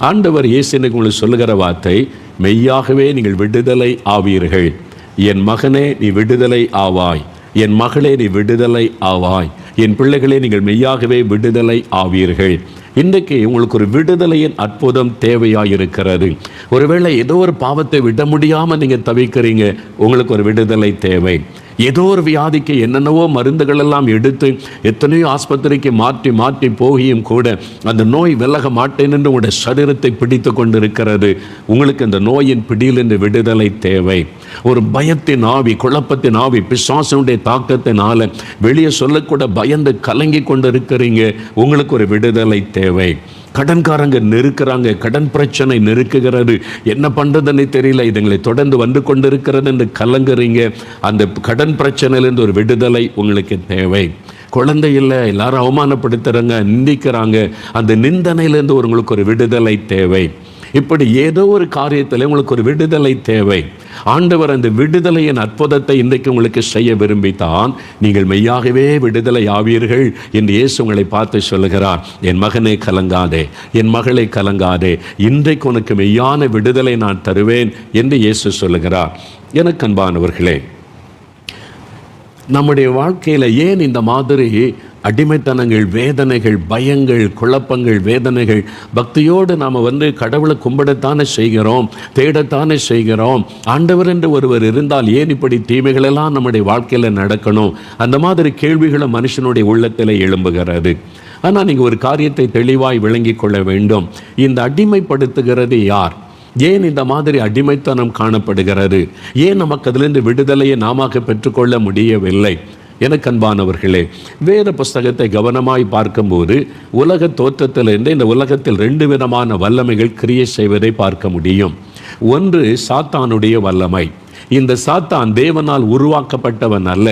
ஆண்டவர் இயேசு இன்னைக்கு உங்களுக்கு சொல்லுகிற வார்த்தை, மெய்யாகவே நீங்கள் விடுதலை ஆவீர்கள். என் மகனே நீ விடுதலை ஆவாய், என் மகளே நீ விடுதலை ஆவாய், என் பிள்ளைகளே நீங்கள் மெய்யாகவே விடுதலை ஆவீர்கள். இன்றைக்கு உங்களுக்கு ஒரு விடுதலையின் அற்புதம் தேவையாயிருக்கிறது. ஒருவேளை ஏதோ ஒரு பாவத்தை விட முடியாமல் நீங்கள் தவிக்கிறீங்க, உங்களுக்கு ஒரு விடுதலை தேவை. ஏதோ ஒரு வியாதிக்கு என்னென்னவோ மருந்துகள் எல்லாம் எடுத்து எத்தனையோ ஆஸ்பத்திரிக்கு மாற்றி மாற்றி போகியும் கூட அந்த நோய் விலக மாட்டேன் என்று உங்களுடைய சரீரத்தை பிடித்து கொண்டிருக்கிறது. உங்களுக்கு அந்த நோயின் பிடியிலிருந்து விடுதலை தேவை. ஒரு பயத்தின் ஆவி, குழப்பத்தின் ஆவி, பிசாசுடைய தாக்கத்தினால வெளியே சொல்லக்கூட பயந்து கலங்கி கொண்டு இருக்கிறீங்க, உங்களுக்கு ஒரு விடுதலை தேவை. கடன்காரங்க நெருக்கிறாங்க, கடன் பிரச்சனை நெருக்குகிறது, என்ன பண்ணுறதுன்னு தெரியல, இதுங்களை தொடர்ந்து வந்து கொண்டு இருக்கிறது என்று கலங்குறீங்க. அந்த கடன் பிரச்சனையிலேருந்து ஒரு விடுதலை உங்களுக்கு தேவை. குழந்தை இல்லை, எல்லாரும் அவமானப்படுத்துகிறாங்க, நிந்திக்கிறாங்க, அந்த நிந்தனையிலேருந்து உங்களுக்கு ஒரு விடுதலை தேவை. இப்படி ஏதோ ஒரு காரியத்தில் உங்களுக்கு ஒரு விடுதலை தேவை. ஆண்டவர் அந்த விடுதலையின் அற்புதத்தை இன்றைக்கு உங்களுக்கு செய்ய விரும்பித்தான் நீங்கள் மெய்யாகவே விடுதலை ஆவீர்கள் என்று இயேசு உங்களை பார்த்து சொல்லுகிறார். என் மகனே கலங்காதே, என் மகளே கலங்காதே, இன்றைக்கு உனக்கு மெய்யான விடுதலை நான் தருவேன் என்று இயேசு சொல்லுகிறார். எனக்கு அன்பானவர்களே, நம்முடைய வாழ்க்கையில் ஏன் இந்த மாதிரி அடிமைத்தனங்கள், வேதனைகள், பயங்கள், குழப்பங்கள், வேதனைகள், பக்தியோடு நாம் கடவுளை கும்பிடத்தானே செய்கிறோம், தேடத்தானே செய்கிறோம். ஆண்டவர் என்று ஒருவர் இருந்தால் ஏன் இப்படி தீமைகளெல்லாம் நம்முடைய வாழ்க்கையில் நடக்கணும்? அந்த மாதிரி கேள்விகளும் மனுஷனுடைய உள்ளத்தில் எழும்புகிறது. ஆனால் நீங்கள் ஒரு காரியத்தை தெளிவாய் விளங்கி கொள்ள வேண்டும். இந்த அடிமைப்படுத்துகிறது யார்? ஏன் இந்த மாதிரி அடிமைத்தனம் காணப்படுகிறது? ஏன் நமக்கு அதிலிருந்து விடுதலையை நாம பெற்றுக்கொள்ள முடியவில்லை? எனக்கு அன்பானவர்களே, வேத புஸ்தகத்தை கவனமாய் பார்க்கும்போது உலக தோற்றத்திலிருந்து இந்த உலகத்தில் 2 விதமான வல்லமைகள் கிரியை செய்வதை பார்க்க முடியும். ஒன்று சாத்தானுடைய வல்லமை. இந்த சாத்தான் தேவனால் உருவாக்கப்பட்டவன் அல்ல.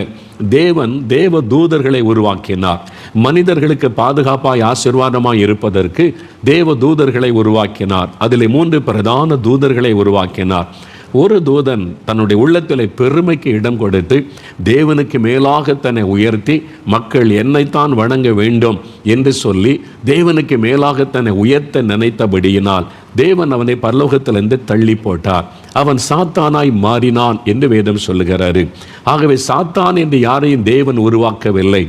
தேவன் தேவ தூதர்களை உருவாக்கினார். மனிதர்களுக்கு பாதுகாப்பாய் ஆசீர்வாதமாய் இருப்பதற்கு தேவ தூதர்களை உருவாக்கினார். அதில் 3 பிரதான தூதர்களை உருவாக்கினார். ஒரு தூதன் தன்னுடைய உள்ளத்தில் பெருமைக்கு இடம் கொடுத்து தேவனுக்கு மேலாக தன்னை உயர்த்தி மக்கள் என்னைத்தான் வணங்க வேண்டும் என்று சொல்லி தேவனுக்கு மேலாக தன்னை உயர்த்த நினைத்தபடியினால் தேவன் அவனை பரலோகத்திலிருந்து தள்ளி போட்டார். அவன் சாத்தானாய் மாறினான் என்று வேதம் சொல்லுகிறாரு. ஆகவே சாத்தான் என்று யாரையும் தேவன் உருவாக்கவில்லை.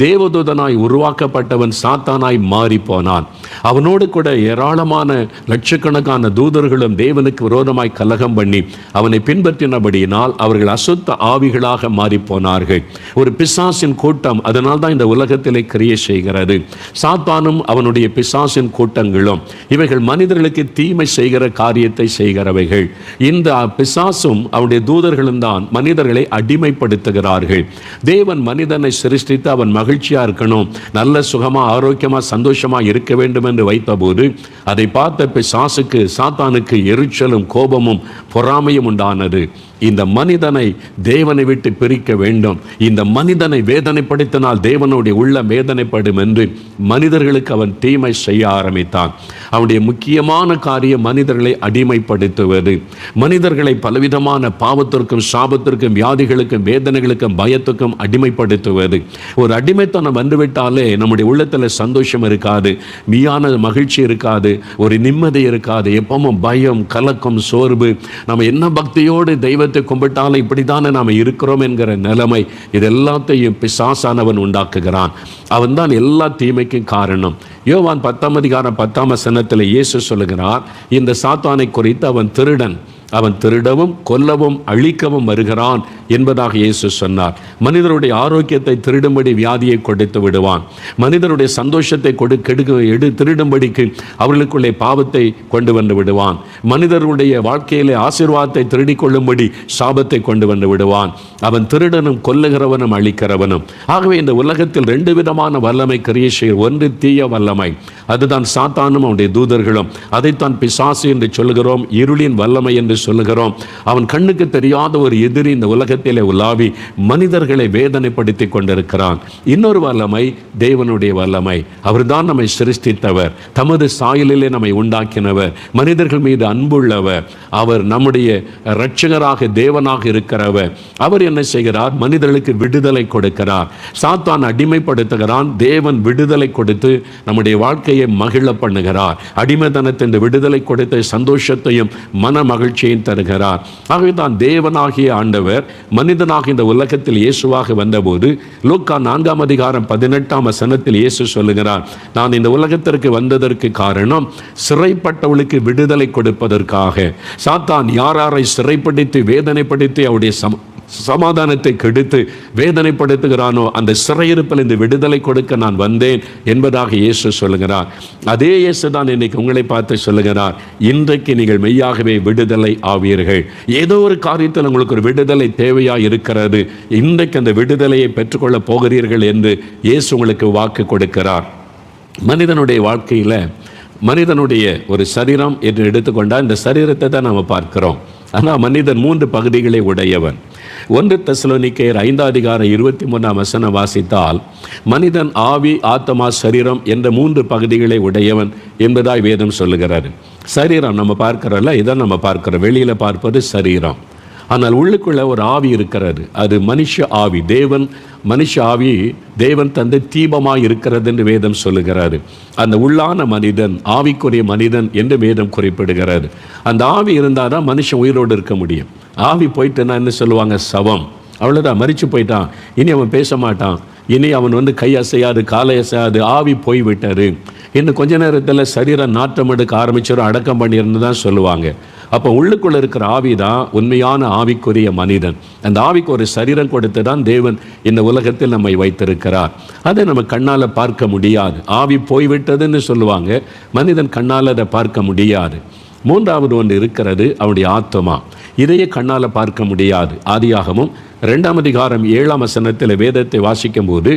தேவதூதனாய் உருவாக்கப்பட்டவன் சாத்தானாய் மாறி போனான். அவனோடு கூட ஏராளமான லட்சக்கணக்கான தூதர்களும் தேவனுக்கு விரோதமாய் கலகம் பண்ணி அவனை பின்பற்றினபடியினால் அவர்கள் அசுத்த ஆவிகளாக மாறி போனார்கள். ஒரு பிசாசின் கூட்டம் அதனால் தான் இந்த உலகத்திலே கிரியை செய்கிறது. சாத்தானும் அவனுடைய பிசாசின் கூட்டங்களும் இவைகள் மனிதர்களுக்கு தீமை செய்கிற காரியத்தை செய்கிறவைகள். இந்த பிசாசும் அவனுடைய தூதர்களும் தான் மனிதர்களை அடிமைப்படுத்துகிறார்கள். தேவன் மனிதனை சிருஷ்டித்து அவன் மகிழ்ச்சியா இருக்கணும், நல்ல சுகமா ஆரோக்கியமா சந்தோஷமா இருக்க வேண்டும் என்று வைத்தபோது அதை பார்த்த பிசாசுக்கு, சாத்தானுக்கு எரிச்சலும் கோபமும் பொறாமையும் உண்டானது. இந்த மனிதனை தேவனை விட்டு பிரிக்க வேண்டும், இந்த மனிதனை வேதனைப்படுத்தினால் தேவனுடைய உள்ள வேதனைப்படும் என்று மனிதர்களுக்கு அவன் தீமை செய்ய ஆரம்பித்தான். அவனுடைய முக்கியமான காரியம் மனிதர்களை அடிமைப்படுத்துவது, மனிதர்களை பலவிதமான பாவத்திற்கும் சாபத்திற்கும் வியாதிகளுக்கும் வேதனைகளுக்கும் பயத்துக்கும் அடிமைப்படுத்துவது. ஒரு அடிமைத்தனம் வந்துவிட்டாலே நம்முடைய உள்ளத்தில் சந்தோஷம் இருக்காது, மீயான மகிழ்ச்சி இருக்காது, ஒரு நிம்மதி இருக்காது, எப்பவும் பயம், கலக்கம், சோர்வு. நம்ம என்ன பக்தியோடு தெய்வத்தை கும்பிட்டாலும் இப்படித்தானே நாம் இருக்கிறோம் என்கிற நிலைமை, இது எல்லாத்தையும் பிசாசானவன் உண்டாக்குகிறான். அவன் தான் எல்லா தீமைக்கும் காரணம். யோவான் 10:10 இயேசு சொல்லுகிறார், இந்த சாத்தானை குறித்து அவன் திருடன், அவன் திருடவும் கொல்லவும் அழிக்கவும் வருகிறான் என்பதாக இயேசு சொன்னார். மனிதருடைய ஆரோக்கியத்தை திருடும்படி வியாதியை கொடுத்து விடுவான். மனிதருடைய சந்தோஷத்தை திருடும்படிக்கு அவர்களுக்குள்ளே பாவத்தை கொண்டு வந்து விடுவான். மனிதருடைய வாழ்க்கையிலே ஆசீர்வாதத்தை திருடிக்கொள்ளும்படி சாபத்தை கொண்டு வந்து விடுவான். அவன் திருடனும் கொல்லுகிறவனும் அழிக்கிறவனும். ஆகவே இந்த உலகத்தில் 2 விதமான வல்லமை கிரியை செய்ய. ஒன்று தீய வல்லமை, அதுதான் சாத்தானும் அவனுடைய தூதர்களும். அதைத்தான் பிசாசு என்று சொல்லுகிறோம், இருளின் வல்லமை என்று என்று சொல்லுகிறோம். அவன் கண்ணுக்கு தெரியாத ஒரு எதிரி இந்த உலகத்திலே உலாவி மனிதர்களை வேதனைப்படுத்தி கொண்டிருக்கிறான். இன்னொரு வல்லமை தேவனுடைய வல்லமை. அவர்தான் நம்மை சிருஷ்டித்தவர், தமது சாயலிலே நம்மை உண்டாக்கினவர், மனிதர்கள் மீது அன்புள்ளவர், அவர் நம்முடைய இரட்சகராக தேவனாக இருக்கிறவர். அவர் என்ன செய்கிறார்? மனிதர்களுக்கு விடுதலை கொடுக்கிறார். சாத்தான் அடிமைப்படுத்துகிறான், தேவன் விடுதலை கொடுத்து நம்முடைய வாழ்க்கையை மகிழ பண்ணுகிறார். அடிமைத்தனத்தின் விடுதலை கொடுத்த சந்தோஷத்தையும் மன மகிழ்ச்சியையும் தருகிறார். ஆகவே தான் தேவனாகிய ஆண்டவர் மனிதனாக இந்த உலகத்தில் இயேசுவாக வந்தபோது லூக்கா 4:18 இயேசு சொல்லுகிறார், நான் இந்த உலகத்திற்கு வந்ததற்கு காரணம் சிறைப்பட்டவளுக்கு விடுதலை கொடுப்பதற்காக. சாத்தான் யாரை சிறைப்படுத்தி வேதனைப்படுத்தி அவருடைய சமாதானத்தை கெடுத்து வேதனைப்படுத்துகிறானோ அந்த சிறையிருப்பில் இந்த விடுதலை கொடுக்க நான் வந்தேன் என்பதாக இயேசு சொல்லுகிறார். அதே இயேசு தான் இன்னைக்கு உங்களை பார்த்து சொல்லுகிறார், இன்றைக்கு நீங்கள் மெய்யாகவே விடுதலை ஆவீர்கள். ஏதோ ஒரு காரியத்தில் உங்களுக்கு ஒரு விடுதலை தேவையா இருக்கிறது, இன்றைக்கு அந்த விடுதலையை பெற்றுக்கொள்ள போகிறீர்கள் என்று இயேசு உங்களுக்கு வாக்கு கொடுக்கிறார். மனிதனுடைய வாழ்க்கையில் மனிதனுடைய ஒரு சரீரம் என்று எடுத்துக்கொண்டால் இந்த சரீரத்தை தான் நாம் பார்க்கிறோம். ஆனால் மனிதன் 3 பகுதிகளை உடையவன். 1 தெசலோனிக்கேயர் 5:23 வாசித்தால் மனிதன் ஆவி, ஆத்மா, சரீரம் என்ற 3 பகுதிகளை உடையவன் என்பதாய் வேதம் சொல்லுகிறார். சரீரம் நம்ம பார்க்கிறோம்ல, இதை நம்ம பார்க்கிறோம். வெளியில் பார்ப்பது சரீரம். ஆனால் உள்ளுக்குள்ள ஒரு ஆவி இருக்கிறது, அது மனுஷ ஆவி. மனுஷ ஆவி தேவன் தந்த தீபமாய் இருக்கிறது என்று வேதம் சொல்லுகிறாரு. அந்த உள்ளான மனிதன் ஆவிக்குரிய மனிதன் என்று வேதம் குறிப்பிடுகிறாரு. அந்த ஆவி இருந்தால் தான் மனுஷன் உயிரோடு இருக்க முடியும். ஆவி போயிட்டுன்னா என்ன சொல்லுவாங்க? சவம். அவ்வளோதான், மரிச்சு போயிட்டான், இனி அவன் பேச மாட்டான், இனி அவன் கை அசையாது, காலை அசையாது, ஆவி போய்விட்டாரு. இன்னும் கொஞ்ச நேரத்தில் சரீரம் நாட்டம் எடுக்க ஆரம்பிச்சிடும், அடக்கம் பண்ணியிருந்து தான் சொல்லுவாங்க. அப்போ உள்ளுக்குள்ளே இருக்கிற ஆவி தான் உண்மையான ஆவிக்குரிய மனிதன். அந்த ஆவிக்கு ஒரு சரீரம் கொடுத்து தான் தேவன் இந்த உலகத்தில் நம்மை வைத்திருக்கிறார். அதை நம்ம கண்ணால் பார்க்க முடியாது. ஆவி போய்விட்டதுன்னு சொல்லுவாங்க, மனிதன் கண்ணால் அதை பார்க்க முடியாது. 3வது ஒன்று இருக்கிறது, அவனுடைய ஆத்மா. இதையே கண்ணால் பார்க்க முடியாது. ஆதியாகமும் 2:7 வேதத்தை வாசிக்கும் போது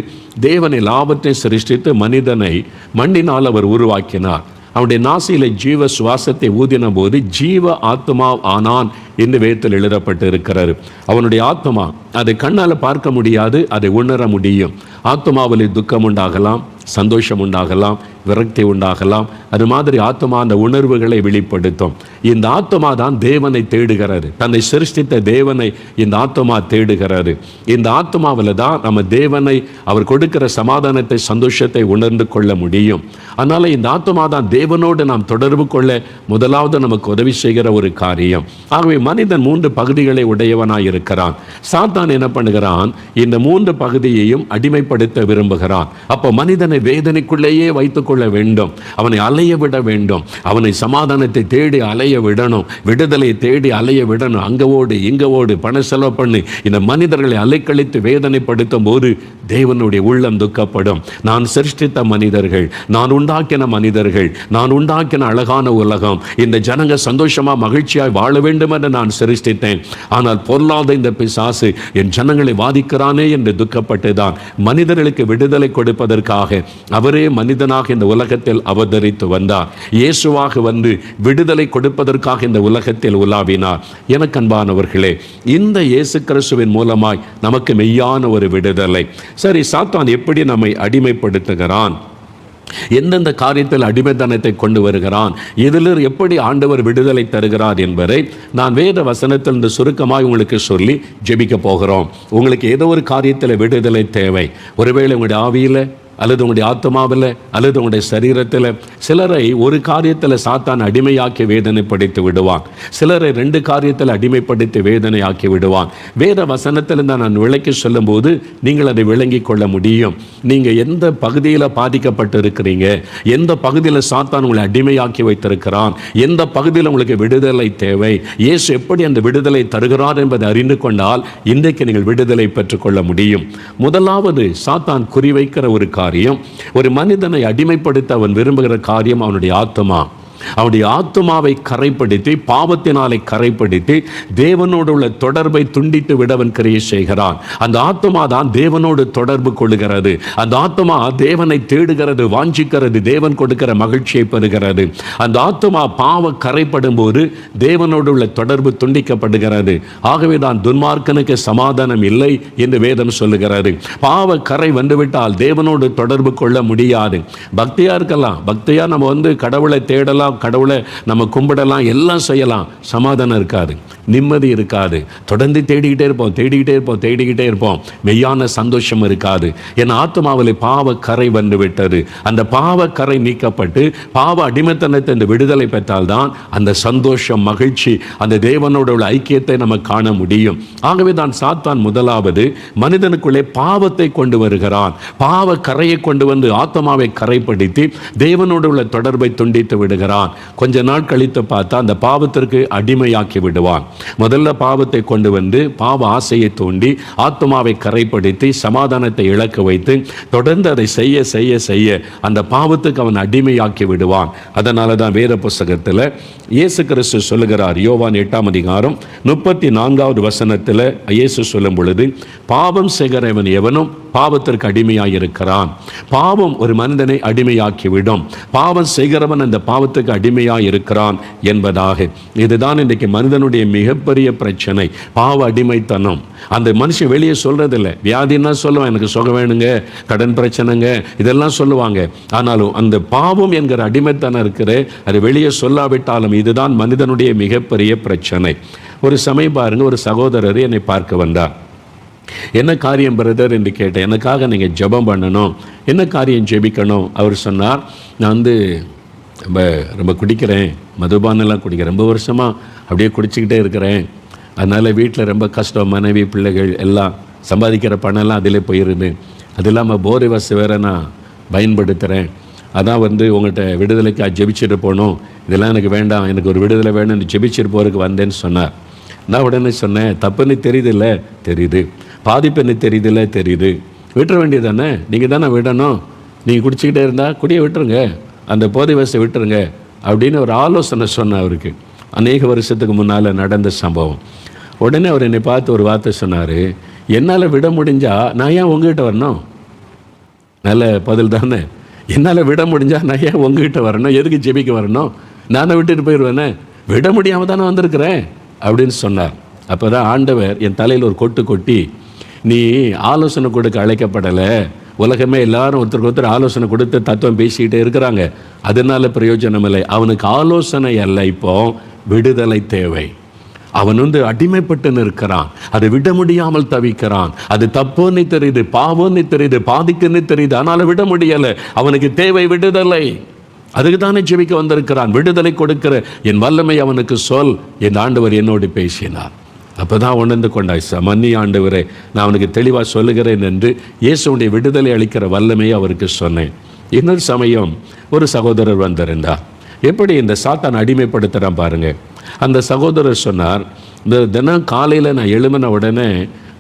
தேவன் எல்லாவற்றை சிருஷ்டித்து மனிதனை மண்ணினால் அவர் உருவாக்கினார். அவனுடைய நாசியில ஜீவ சுவாசத்தை ஊதின போது ஜீவ ஆத்மா ஆனான் என்று வேதத்தில் எழுதப்பட்டு இருக்கிறார். அவனுடைய ஆத்மா அதை கண்ணால் பார்க்க முடியாது, அதை உணர முடியும். ஆத்மாவில் துக்கம் உண்டாகலாம், சந்தோஷம் உண்டாகலாம், விரக்தி உண்டாகலாம். அது மாதிரி ஆத்மா அந்த உணர்வுகளை வெளிப்படுத்தும். இந்த ஆத்மா தான் தேவனை தேடுகிறது. தன்னை சிருஷ்டித்த தேவனை இந்த ஆத்மா தேடுகிறது. இந்த ஆத்மாவில் தான் நம்ம தேவனை, அவர் கொடுக்கிற சமாதானத்தை, சந்தோஷத்தை உணர்ந்து கொள்ள முடியும். அதனால் இந்த ஆத்மா தான் தேவனோடு நாம் தொடர்பு கொள்ள முதலாவது நமக்கு உதவி செய்கிற ஒரு காரியம். ஆகவே மனிதன் 3 பகுதிகளை உடையவனாய் இருக்கிறான். சாத்தான் என்ன பண்ணுகிறான்? இந்த 3 பகுதியையும் அடிமைப்படுத்த விரும்புகிறான். அப்போ மனிதனை வேதனைக்குள்ளேயே வைத்துக் கொள்ள வேண்டும், அவனை அலைய விட வேண்டும், அவனை சமாதானத்தை தேடி அலைய விடணும், விடுதலை தேடி அலைய விடணும். அங்க ஓடு இங்க ஓடு, பண செலவு பண்ணி இந்த மனிதர்களை அலைக்கழித்து வேதனைப்படுத்தும் போது தேவனுடைய உள்ளம் துக்கப்படும். நான் சிருஷ்டித்த மனிதர்கள், நான் உண்டாக்கின மனிதர்கள், நான் உண்டாக்கின அழகான உலகம், இந்த ஜனங்க சந்தோஷமா மகிழ்ச்சியாய் வாழ வேண்டும் என்று நான் சிருஷ்டித்தேன். ஆனால் பொருளாத இந்த பிசாசு என் ஜனங்களை வாதிக்கிறானே என்று துக்கப்பட்டுதான் மனிதர்களுக்கு விடுதலை கொடுப்பதற்காக அவரே மனிதனாக இந்த உலகத்தில் அவதரித்து வந்தார். இயேசுவாக வந்து விடுதலை கொடுப்பதற்காக இந்த உலகத்தில் உலாவினார். எனக்கு அன்பானவர்களே, இந்த இயேசு கிறிஸ்துவின் மூலமாய் நமக்கு மெய்யான ஒரு விடுதலை. சரி, சாத்தான் எப்படி நம்மை அடிமைப்படுத்துகிறான்? எந்தெந்த காரியத்தில் அடிமைத்தனத்தை கொண்டு வருகிறான்? இதில் எப்படி ஆண்டவர் விடுதலை தருகிறார் என்பதை நான் வேத வசனத்தில் சுருக்கமாக உங்களுக்கு சொல்லி ஜெபிக்க போகிறோம். உங்களுக்கு ஏதோ ஒரு காரியத்தில் விடுதலை தேவை. ஒருவேளை உங்களுடைய ஆவியில், அல்லது உங்களுடைய ஆத்மாவில், அல்லது உங்களுடைய சரீரத்தில். சிலரை ஒரு காரியத்தில் சாத்தான் அடிமையாக்கி வேதனைப்படுத்தி விடுவான். சிலரை 2 காரியத்தில் அடிமைப்படுத்தி வேதனையாக்கி விடுவான். வேத வசனத்தில் தான் நான் விளக்கி சொல்லும் போது நீங்கள் அதை விளங்கி கொள்ள முடியும். நீங்கள் எந்த பகுதியில் பாதிக்கப்பட்டு இருக்கிறீங்க, எந்த பகுதியில் சாத்தான் உங்களை அடிமையாக்கி வைத்திருக்கிறான், எந்த பகுதியில் உங்களுக்கு விடுதலை தேவை, இயேசு எப்படி அந்த விடுதலை தருகிறார் என்பதை அறிந்து கொண்டால் இன்றைக்கு நீங்கள் விடுதலை பெற்றுக்கொள்ள முடியும். முதலாவது சாத்தான் குறிவைக்கிற ஒரு காரியம், ஒரு மனிதனை அடிமைப்படுத்த அவன் விரும்புகிற காரியம் அவனுடைய ஆத்மா. அவனுடைய ஆத்துமாவை கரைப்படுத்தி, பாவத்தினாலே கரைப்படுத்தி தேவனோடு உள்ள தொடர்பை துண்டித்து விடவன் கிரியை செய்கிறான். அந்த ஆத்துமா தான் தேவனோடு தொடர்பு கொள்ளுகிறது. அந்த ஆத்துமா தேவனை தேடுகிறது, வாஞ்சிக்கிறது, தேவன் கொடுக்கிற மகிழ்ச்சியை பெறுகிறது. அந்த ஆத்துமா பாவ கரைப்படும் போது தேவனோடு உள்ள தொடர்பு துண்டிக்கப்படுகிறது. ஆகவே தான் துன்மார்க்கனுக்கு சமாதானம் இல்லை என்று வேதம் சொல்லுகிறது. பாவ கரை வந்துவிட்டால் தேவனோடு தொடர்பு கொள்ள முடியாது. பக்தியா இருக்கலாம், பக்தியா நம்ம கடவுளை தேடலாம், கடவுளை நம்ம கும்பிடலாம், எல்லாம் செய்யலாம், சமாதானம் இருக்காது, நிம்மதி இருக்காது. தொடர்ந்து தேடிக்கிட்டே இருப்போம், மெய்யான சந்தோஷம் இருக்காது. என் ஆத்மாவில் பாவ கரை வந்து விட்டது. அந்த பாவ கரை நீக்கப்பட்டு பாவ அடிமைத்தனத்தை இந்த விடுதலை பெற்றால்தான் அந்த சந்தோஷம், மகிழ்ச்சி, அந்த தேவனோட உள்ள ஐக்கியத்தை நம்ம காண முடியும். ஆகவே தான் சாத்தான் முதலாவது மனிதனுக்குள்ளே பாவத்தை கொண்டு வருகிறான். பாவ கரையை கொண்டு வந்து ஆத்மாவை கரைப்படுத்தி தேவனோடு உள்ள தொடர்பை துண்டித்து விடுகிறான். கொஞ்ச நாள் கழித்து பார்த்தா அந்த பாவத்திற்கு அடிமையாக்கி விடுவான். முதல்ல பாவத்தை கொண்டு வந்து பாவ ஆசையை தூண்டி ஆத்மாவை கரைப்படுத்தி சமாதானத்தை இழக்க வைத்து தொடர்ந்து அதை செய்ய செய்ய செய்ய அந்த பாவத்துக்கு அவன் அடிமையாக்கி விடுவான். அதனால தான் வேத புஸ்தகத்தில் இயேசு கிறிஸ்து சொல்லுகிறார், யோவான் 8ஆம் அதிகாரம் 34வது வசனத்தில் இயேசு சொல்லும் பொழுது, பாவம் செய்கிறவன் எவனும் பாவத்திற்கு அடிமையாக இருக்கிறான். பாவம் ஒரு மனிதனை அடிமையாக்கிவிடும். பாவம் செய்கிறவன் அந்த பாவத்துக்கு அடிமையாக இருக்கிறான் என்பதாக. இதுதான் இன்றைக்கு மனிதனுடைய மிகப்பெரிய பிரச்சனை, பாவ அடிமைத்தனம். அந்த மனுஷன் வெளியே சொல்றதில்லை. வியாதின்னா சொல்லுவான், எனக்கு சுகம் வேணுங்க, கடன் பிரச்சனைங்க, இதெல்லாம் சொல்லுவாங்க. ஆனாலும் அந்த பாவம் என்கிற அடிமைத்தனம் இருக்கிற, அது வெளியே சொல்லாவிட்டாலும் இதுதான் மனிதனுடைய மிகப்பெரிய பிரச்சனை. ஒரு சமயம் பாருங்க, ஒரு சகோதரர் என்னை பார்க்க வந்தார். என்ன காரியம் பிரதர் என்று கேட்டேன். எனக்காக நீங்கள் ஜெபம் பண்ணணும். என்ன காரியம் ஜெபிக்கணும்? அவர் சொன்னார், நான் ரொம்ப குடிக்கிறேன், மதுபானெல்லாம் குடிக்கிறேன், ரொம்ப வருஷமாக அப்படியே குடிச்சிக்கிட்டே இருக்கிறேன். அதனால் வீட்டில் ரொம்ப கஷ்டம், மனைவி பிள்ளைகள் எல்லாம் சம்பாதிக்கிற பணம்லாம் அதிலே போயிடுது. அது இல்லாமல் போதை வசதி வேறு நான் பயன்படுத்துகிறேன். அதான் உங்கள்கிட்ட விடுதலைக்காக ஜெபிச்சுட்டு போகணும், இதெல்லாம் எனக்கு வேண்டாம், எனக்கு ஒரு விடுதலை வேணும்னு ஜெபிச்சுட்டு போகிறதுக்கு வந்தேன்னு சொன்னார். நான் உடனே சொன்னேன், தப்புன்னு தெரியுதில்ல? தெரியுது. பாதிப்புன்னு தெரியுதில்ல? தெரியுது. விட்டுற வேண்டியது தானே, நீங்கள் தானே விடணும். நீங்கள் குடிச்சிக்கிட்டே இருந்தால் குடியை விட்டுருங்க, அந்த போதை வசதி விட்டுருங்க அப்படின்னு ஒரு ஆலோசனை சொன்னேன் அவருக்கு. அநேக வருஷத்துக்கு முன்னால் நடந்த சம்பவம். உடனே அவர் என்னை பார்த்து ஒரு வார்த்தை சொன்னார், என்னால் விட முடிஞ்சால் நான் ஏன் உங்ககிட்ட வரணும்? நல்ல பதில் தானே. என்னால் விட முடிஞ்சால் நான் ஏன் உங்ககிட்ட வரணும்? எதுக்கு ஜெபிக்க வரணும்? நானே விட்டுட்டு போயிடுவேனே, விட முடியாமல் தானே வந்திருக்கிறேன் அப்படின்னு சொன்னார். அப்போ தான் ஆண்டவர் என் தலையில் ஒரு கொட்டு கொட்டி, நீ ஆலோசனை கொடுக்க அழைக்கப்படலை, உலகமே எல்லாரும் ஒருத்தருக்கு ஒருத்தர் ஆலோசனை கொடுத்து தத்துவம் பேசிக்கிட்டே இருக்கிறாங்க, அதனால பிரயோஜனம் இல்லை. அவனுக்கு ஆலோசனை அல்ல, இப்போ விடுதலை தேவை. அவன் அடிமைப்பட்டு இருக்கிறான், அதை விட முடியாமல் தவிக்கிறான். அது தப்புன்னு தெரியுது, பாவம்னு தெரியுது, பாதிக்குன்னு தெரியுது, ஆனாலும் விட முடியலை. அவனுக்கு தேவை விடுதலை. அதுக்கு தானே ஜெபிக்க வந்திருக்கிறான். விடுதலை கொடுக்கிற என் வல்லமை அவனுக்கு சொல் என் ஆண்டவர் என்னோடு பேசினார். அப்போ தான் உணர்ந்து கொண்டாய், மன்னி ஆண்டவரே, நான் அவனுக்கு தெளிவாக சொல்லுகிறேன் என்று இயேசுடைய விடுதலை அளிக்கிற வல்லமையை அவருக்கு சொன்னேன். இன்னொரு சமயம் ஒரு சகோதரர் வந்திருந்தார். எப்படி இந்த சாத்தான் அடிமைப்படுத்துகிறான் பாருங்கள். அந்த சகோதரர் சொன்னார், இந்த தினம் காலையில் நான் எழும்பின உடனே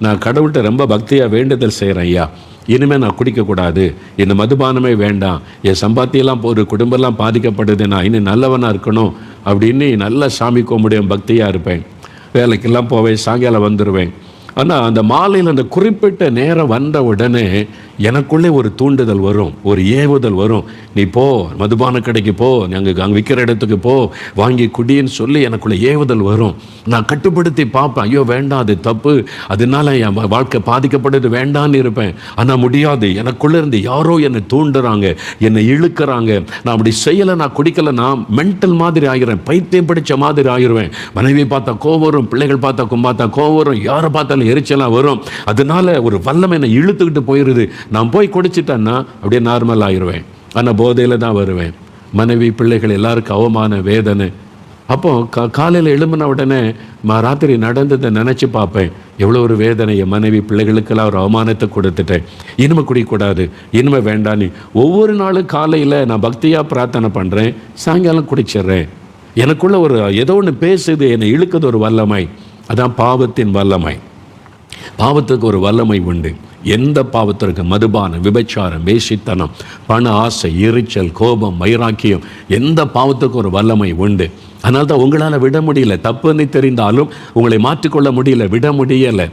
நான் கடவுள்கிட்ட ரொம்ப பக்தியாக வேண்டுதல் செய்கிறேன், ஐயா இனிமேல் நான் குடிக்கக்கூடாது, இந்த மதுபானமே வேண்டாம், என் சம்பாத்தியெல்லாம் ஒரு குடும்பம்லாம் பாதிக்கப்படுது, நான் இன்னும் நல்லவனாக இருக்கணும் அப்படின்னு நல்லா சாமி கும்பிடுவேன், பக்தியாக இருப்பேன், வேலைக்கெல்லாம் போவேன், சாயங்காலம் வந்துடுவேன். ஆனால் அந்த மாலையில் அந்த குறிப்பிட்ட நேரம் வந்த உடனே எனக்குள்ளே ஒரு தூண்டுதல் வரும், ஒரு ஏவுதல் வரும். நீ போ, மதுபான கடைக்கு போ, அங்கே விற்கிற இடத்துக்கு போ, வாங்கி குடின்னு சொல்லி எனக்குள்ளே ஏவுதல் வரும். நான் கட்டுப்படுத்தி பார்ப்பேன், ஐயோ வேண்டாம், அது தப்பு, அதனால என் வாழ்க்கை பாதிக்கப்படுது, வேண்டான்னு இருப்பேன். ஆனால் முடியாது, எனக்குள்ளே இருந்து யாரோ என்னை தூண்டுறாங்க, என்னை இழுக்கிறாங்க. நான் அப்படி செய்யலை, நான் குடிக்கலை, நான் மென்டல் மாதிரி ஆகிறேன், பைத்தியம் பிடிச்ச மாதிரி ஆகிருவேன். மனைவி பார்த்தா கோவம் வரும், பிள்ளைகள் பார்த்தா கோவம் வரும், யாரை பார்த்தாலும் எரிச்சலாக வரும். அதனால ஒரு வல்லமை என்னை இழுத்துக்கிட்டு போயிடுது. நான் போய் குடிச்சிட்டேன்னா அப்படியே நார்மல் ஆகிடுவேன். ஆனால் போதையில் தான் வருவேன். மனைவி பிள்ளைகள் எல்லாருக்கும் அவமான வேதனை. அப்போ காலையில் எழும்பின உடனே ராத்திரி நடந்ததை நினச்சி பார்ப்பேன், எவ்வளோ ஒரு வேதனை. என் மனைவி பிள்ளைகளுக்கெல்லாம் ஒரு அவமானத்தை கொடுத்துட்டேன், இனிமே குடிக்கக்கூடாது, இனிமே வேண்டான்னு. ஒவ்வொரு நாளும் காலையில் நான் பக்தியாக பிரார்த்தனை பண்ணுறேன், சாயங்காலம் குடிச்சிட்றேன். எனக்குள்ள ஒரு ஏதோ ஒன்று பேசுது, என்னை இழுக்குது ஒரு வல்லமை. அதான் பாவத்தின் வல்லமை. பாவத்துக்கு ஒரு வல்லமை உண்டு. எந்த பாவத்திற்கு, மதுபானம், விபச்சாரம், வேசித்தனம், பண ஆசை, எரிச்சல், கோபம், வைராக்கியம், எந்த பாவத்துக்கும் ஒரு வல்லமை உண்டு. அதனால தான் உங்களால் விட முடியல. தப்புன்னு தெரிந்தாலும் உங்களை மாற்றிக்கொள்ள முடியல, விட முடியலை.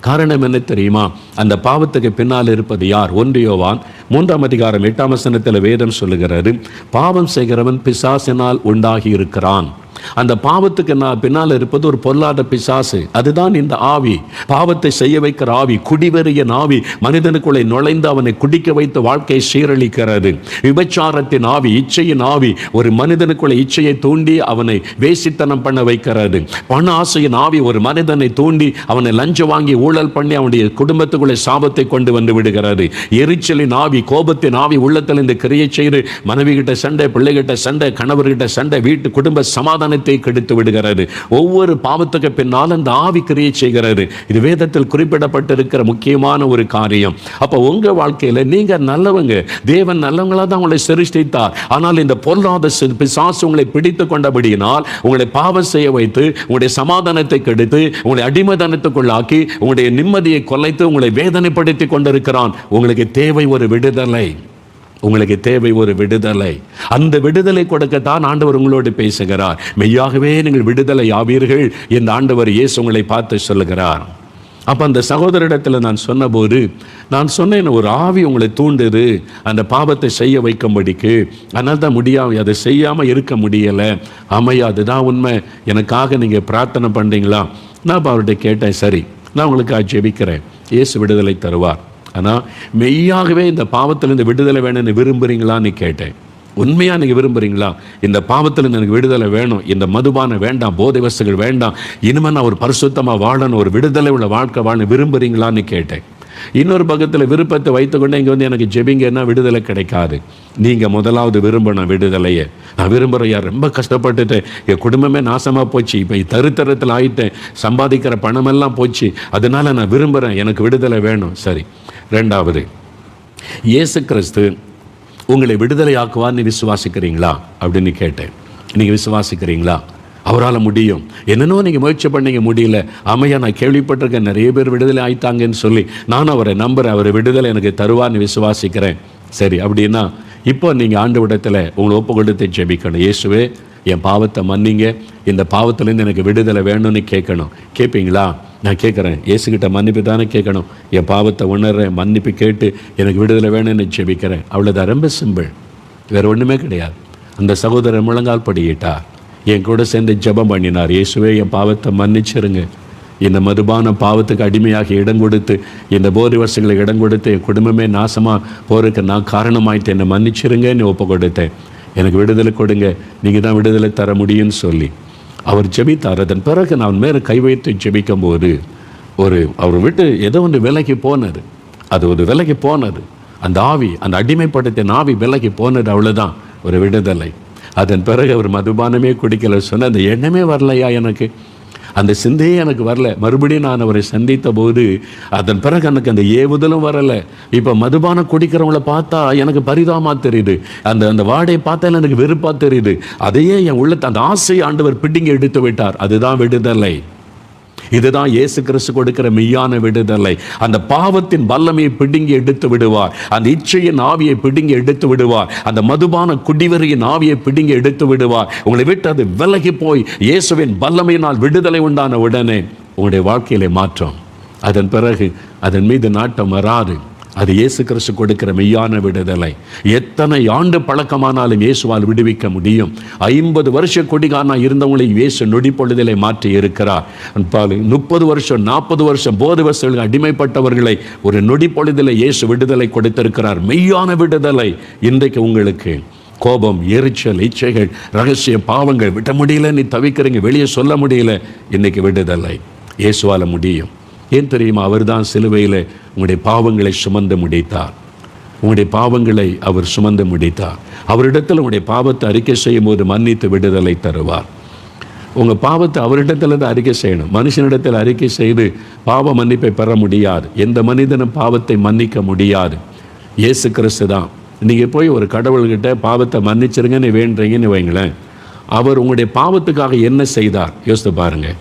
காரணம் என்ன தெரியுமா? அந்த பாவத்துக்கு பின்னால் இருப்பது யார்? 1 யோவான் 3:8 வேதம் சொல்லுகிறாரு, பாவம் செய்கிறவன் பிசாசினால் உண்டாகி இருக்கிறான். அந்த பாவத்துக்கு பின்னால் இருப்பது ஒரு பொல்லாத பிசாசு. அதுதான் இந்த ஆவி, பாவத்தை செய்ய வைக்கிற ஆவி, குடிவெறியின் ஆவி மனிதனுக்குள்ளே நுழைந்து அவனை குடிக்க வைத்து வாழ்க்கையை சீரழிக்கிறது. விபச்சாரத்தின் ஆவி, இச்சையின் ஆவி ஒரு மனிதனுக்குள்ளே இச்சையை தூண்டி அவனை வேசித்தனம் பண்ண வைக்கிறது. பண ஆசையின் ஆவி ஒரு மனிதனை தூண்டி அவனை லஞ்சம் வாங்கி ஊழல் பண்ணி அவனுடைய குடும்பத்துக்குள்ளே சாபத்தை கொண்டு வந்து விடுகிறது. எரிச்சலின் ஆவி, கோபத்தின் ஆவி உள்ளத்தில் இந்த கிரியை செய்து மனைவி கிட்ட சண்டை, பிள்ளைகிட்ட சண்டை, கணவர்கிட்ட சண்டை, வீட்டு குடும்ப சமாதானத்தை கெடுத்து விடுகிறது. ஒவ்வொரு பாவத்துக்கு பின்னால் அந்த ஆவி கிரியை செய்கிறது. இது வேதத்தில் குறிப்பிடப்பட்டிருக்கிற முக்கியமான ஒரு காரியம். அப்ப உங்க வாழ்க்கையில நீங்க நல்லவங்க, தேவன் நல்லவங்களா தான் உங்களை சிருஷ்டித்தார். ஆனால் இந்த பொல்லாத பிசாசு உங்களை பிடித்து கொண்டபடியினால் உங்களை பாவம் செய்ய வைத்து உங்களுடைய சமாதானத்தை கெடுத்து உங்களை அடிமைத்தனத்துக்குள்ளாக்கி உங்களுடைய நிம்மதியை கொலைத்து உங்களை வேதனைப்படுத்தி கொண்டிருக்கிறான். உங்களுக்கு தேவை ஒரு விடுதலை. உங்களுக்கு தேவை ஒரு விடுதலை. அந்த விடுதலை கொடுக்கத்தான் ஆண்டவர் உங்களோடு பேசுகிறார். மெய்யாகவே நீங்கள் விடுதலை ஆவீர்கள் என்று ஆண்டவர் இயேசு உங்களை பார்த்து சொல்லுகிறார். அப்போ அந்த சகோதரிடத்தில் நான் சொன்னபோது நான் சொன்னேன், ஒரு ஆவி உங்களை தூண்டுது அந்த பாவத்தை செய்ய வைக்கும்படிக்கு. அதனால தான் முடியாது, அதை செய்யாமல் இருக்க முடியலை. ஆமையா, அதுதான் உண்மை. எனக்காக நீங்கள் பிரார்த்தனை பண்ணுறீங்களா? நான் அவர்கிட்ட கேட்டேன், சரி நான் உங்களுக்கு ஜெபிக்கிறேன், இயேசு விடுதலை தருவார். ஆனால் மெய்யாகவே இந்த பாவத்திலிருந்து விடுதலை வேணும்னு விரும்புகிறீங்களான்னு கேட்டேன். உண்மையாக நீங்கள் விரும்புகிறீங்களா? இந்த பாவத்திலிருந்து எனக்கு விடுதலை வேணும், இந்த மதுபானம் வேண்டாம், போதை வஸ்துகள் வேண்டாம், இனிமேல் நான் ஒரு பரிசுத்தமாக வாழணும், ஒரு விடுதலை உள்ள வாழ்க்கை வாழ விரும்புகிறீங்களான்னு கேட்டேன். இன்னொரு பக்கத்தில் விருப்பத்தை வைத்துக்கொண்டு இங்கே வந்து எனக்கு ஜெபிங்கன்னா விடுதலை கிடைக்காது. நீங்கள் முதலாவது விரும்பணும் விடுதலையை. நான் விரும்புகிறேன், யார் ரொம்ப கஷ்டப்பட்டுட்டு என் குடும்பமே நாசமாக போச்சு, இப்போ தருத்தரத்தில் ஆகிட்டேன், சம்பாதிக்கிற பணமெல்லாம் போச்சு, அதனால நான் விரும்புகிறேன், எனக்கு விடுதலை வேணும். சரி, 2வது, இயேசு கிறிஸ்து உங்களை விடுதலை ஆக்குவார்னு விசுவாசிக்கிறீங்களா அப்படின்னு கேட்டேன். நீங்கள் விசுவாசிக்கிறீங்களா? அவரால் முடியும். என்னென்னோ நீங்கள் முயற்சி பண்ணீங்க, முடியல. ஆமையா, நான் கேள்விப்பட்டிருக்கேன், நிறைய பேர் விடுதலை ஆயிட்டாங்கன்னு சொல்லி. நானும் அவரை நம்புகிறேன், அவர் விடுதலை எனக்கு தருவார்னு விசுவாசிக்கிறேன். சரி, அப்படின்னா இப்போ நீங்கள் ஆண்டவரிடத்தில் உங்களை ஒப்பு கொடுத்து ஜெபிக்கணும். இயேசுவே, என் பாவத்தை மன்னிங்க, இந்த பாவத்திலேருந்து எனக்கு விடுதலை வேணும்னு கேட்கணும். கேட்பீங்களா? நான் கேட்குறேன், இயேசுக்கிட்ட மன்னிப்பு தானே கேட்கணும். என் பாவத்தை உணர்றேன், மன்னிப்பு கேட்டு எனக்கு விடுதலை வேணும்னு ஜெபிக்கிறேன். அவ்வளோதான், ரொம்ப சிம்பிள், வேறு ஒன்றுமே கிடையாது. அந்த சகோதரர் முழங்கால் படியிட்டார், என் கூட சேர்ந்து ஜெபம் பண்ணினார். இயேசுவே, என் பாவத்தை மன்னிச்சிருங்க, இந்த மதுபான பாவத்துக்கு அடிமையாக இடம் கொடுத்து, இந்த போதை வசங்களுக்கு இடம் கொடுத்து என் குடும்பமே நாசமாக போகிறதுக்கு நான் காரணமாயிட்டு என்னை மன்னிச்சிருங்கன்னு ஒப்பு கொடுத்தேன். எனக்கு விடுதலை கொடுங்க, நீங்கள் தான் விடுதலை தர முடியும்னு சொல்லி அவர் ஜெபித்தார். அதன் பிறகு நான் மேலே கை வைத்து ஜெபிக்கும் போது அவர் விட்டு ஏதோ ஒன்று விலகி போனது. அது ஒரு விலகி போனது, அந்த ஆவி, அந்த அடிமைப்படுத்தின ஆவி விலகி போனது. அவ்வளோதான், ஒரு விடுதலை. அதன் பிறகு அவர் மதுபானமே குடிக்கல. சொன்ன அந்த எண்ணமே வரலையா எனக்கு, அந்த சிந்தையே எனக்கு வரல. மறுபடியும் நான் அவரை சந்தித்த போது அதன் பிறகு எனக்கு அந்த ஏவுதலும் வரலை. இப்போ மதுபானம் குடிக்கிறவங்கள பார்த்தா எனக்கு பரிதாபமாக தெரியுது, அந்த வாடையை பார்த்தா எனக்கு வெறுப்பாக தெரியுது. அதையே என் உள்ளத்தை, அந்த ஆசையை ஆண்டவர் பிடிங்கி எடுத்து விட்டார். அதுதான் விடுதலை. இதுதான் இயேசு கிறிஸ்து கொடுக்கிற மெய்யான விடுதலை. அந்த பாவத்தின் வல்லமையை பிடுங்கி எடுத்து விடுவார், அந்த இச்சையின் ஆவியை பிடுங்கி எடுத்து விடுவார், அந்த மதுபான குடிவெறியின் ஆவியை பிடுங்கி எடுத்து விடுவார். உங்களை விட்டு அது விலகி போய் இயேசுவின் வல்லமையினால் விடுதலை உண்டான உடனே உங்களுடைய வாழ்க்கையிலே மாற்றம். அதன் பிறகு அதன் மீது நாட்டம் வராது. அது இயேசு கிறிஸ்து கொடுக்கிற மெய்யான விடுதலை. எத்தனை ஆண்டு பழக்கமானாலும் இயேசுவால் விடுவிக்க முடியும். 50 வருஷ கொடிகாரனா இருந்தவங்களை இயேசு நொடி பொழுதிலே மாற்றி இருக்கிறார். 30 வருஷம் 40 வருஷம் போதை வஸ்துகளுக்கு அடிமைப்பட்டவர்களை ஒரு நொடி பொழுதிலே இயேசு விடுதலை கொடுத்திருக்கிறார். மெய்யான விடுதலை. இன்றைக்கு உங்களுக்கு கோபம், எரிச்சல், இச்சைகள், ரகசிய பாவங்கள் விட முடியல, நீ தவிக்கிறீங்க, வெளியே சொல்ல முடியல, இன்னைக்கு விடுதலை இயேசுவால முடியும். ஏன் தெரியுமா? அவர் தான் சிலுவையில் உங்களுடைய பாவங்களை சுமந்து முடித்தார். உங்களுடைய பாவங்களை அவர் சுமந்து முடித்தார். அவரிடத்தில் உங்களுடைய பாவத்தை அறிக்கை செய்யும் போது மன்னித்து விடுதலை தருவார். உங்கள் பாவத்தை அவரிடத்தில் தான் அறிக்கை செய்யணும். மனுஷனிடத்தில் அறிக்கை செய்து பாவ மன்னிப்பை பெற முடியாது. எந்த மனிதனும் பாவத்தை மன்னிக்க முடியாது. இயேசு கிறிஸ்து தான். நீங்கள் போய் ஒரு கடவுள்கிட்ட பாவத்தை மன்னிச்சிருங்கன்னு வேண்டுறீங்கன்னு வைங்களேன், அவர் உங்களுடைய பாவத்துக்காக என்ன செய்தார் யோசித்து பாருங்கள்.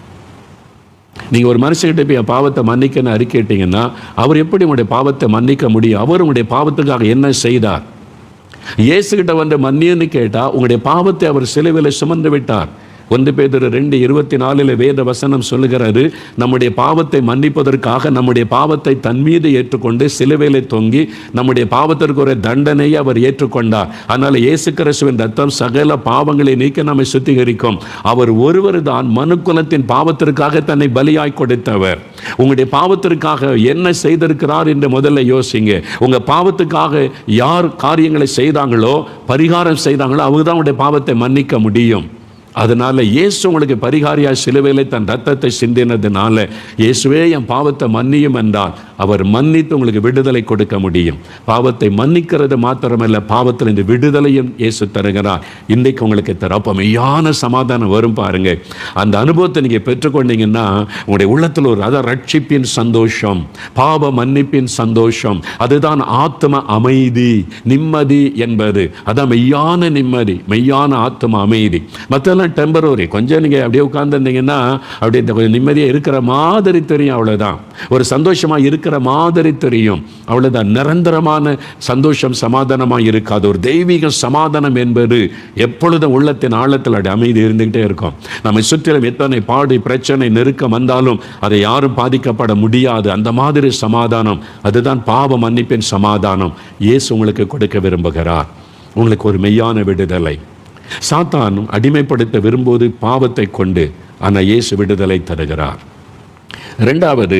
நீங்கள் ஒரு மனுஷங்கிட்ட போய் என் பாவத்தை மன்னிக்கன்னு அறிக்கையிட்டீங்கன்னா அவர் எப்படி உங்களுடைய பாவத்தை மன்னிக்க முடியும்? அவர் உங்களுடைய பாவத்துக்காக என்ன செய்தார்? இயேசுகிட்ட வந்து மன்னியன்னு கேட்டால் உங்களுடைய பாவத்தை அவர் சிலுவையில் சுமந்து விட்டார். 1 பேதுரு 2:24 வேத வசனம் சொல்லுகிறாரு, நம்முடைய பாவத்தை மன்னிப்பதற்காக நம்முடைய பாவத்தை தன் மீது ஏற்றுக்கொண்டு சிலுவையிலே தொங்கி நம்முடைய பாவத்திற்கு ஒரு தண்டனையை அவர் ஏற்றுக்கொண்டார். அதனால இயேசு கிறிஸ்துவின் ரத்தம் சகல பாவங்களை நீக்க நம்மை சுத்திகரிக்கும். அவர் ஒருவர் தான் மனுக்குலத்தின் பாவத்திற்காக தன்னை பலியாய் கொடுத்தவர். உங்களுடைய பாவத்திற்காக என்ன செய்திருக்கிறார் என்று முதல்ல யோசிங்க. உங்க பாவத்துக்காக யார் காரியங்களை செய்தாங்களோ, பரிகாரம் செய்தாங்களோ, அவங்க தான் உங்களுடைய பாவத்தை மன்னிக்க முடியும். அதனால இயேசு உங்களுக்கு பரிகாரியா சிலுவையிலே தன் ரத்தத்தை சிந்தினதுனால, இயேசுவே என் பாவத்தை மன்னியும் என்றால் அவர் மன்னித்து உங்களுக்கு விடுதலை கொடுக்க முடியும். பாவத்தை மன்னிக்கிறது மாத்திரமல்ல, பாவத்தில் இந்த விடுதலையும் இயேசு தருகிறார். இன்றைக்கு உங்களுக்கு தரப்ப மெய்யான சமாதானம் வரும் பாருங்க. அந்த அனுபவத்தை நீங்க பெற்றுக்கொண்டீங்கன்னா உங்களுடைய உள்ளத்தில் ஒரு ரட்சிப்பின் சந்தோஷம், பாவ மன்னிப்பின் சந்தோஷம், அதுதான் ஆத்ம அமைதி, நிம்மதி என்பது. அதான் மெய்யான நிம்மதி, மெய்யான ஆத்ம அமைதி. மற்ற டெம்பரரி, கொஞ்சம் நீங்க அப்படியே உட்கார்ந்துருந்தீங்கன்னா அப்படியே கொஞ்சம் நிம்மதியா இருக்கிற மாதிரி தெரியும், அவ்வளவுதான். ஒரு சந்தோஷமா இருக்கிற மாதிரி தெரியும், அவ்வளவுதான். நிரந்தரமான சந்தோஷம் சமாதானமா இருக்காது. ஒரு தெய்வீக சமாதானம் என்பது எப்பொழுதும் உள்ளத்தின் ஆழத்தில் அப்படி அமைதி இருந்துகிட்டே இருக்கும். நம்ம சுற்றிலும் எத்தனை பாடு பிரச்சனை நெருக்கம் வந்தாலும் அதை யாரும் பாதிக்கப்பட முடியாது. அந்த மாதிரி சமாதானம், அதுதான் பாவ மன்னிப்பின் சமாதானம் இயேசு உங்களுக்கு கொடுக்க விரும்புகிறார். உங்களுக்கு ஒரு மெய்யான விடுதலை. சாத்தான் அடிமைப்படுத்த விரும்புவது பாவத்தை கொண்டு, ஆனால் இயேசு விடுதலை தருகிறார். இரண்டாவது,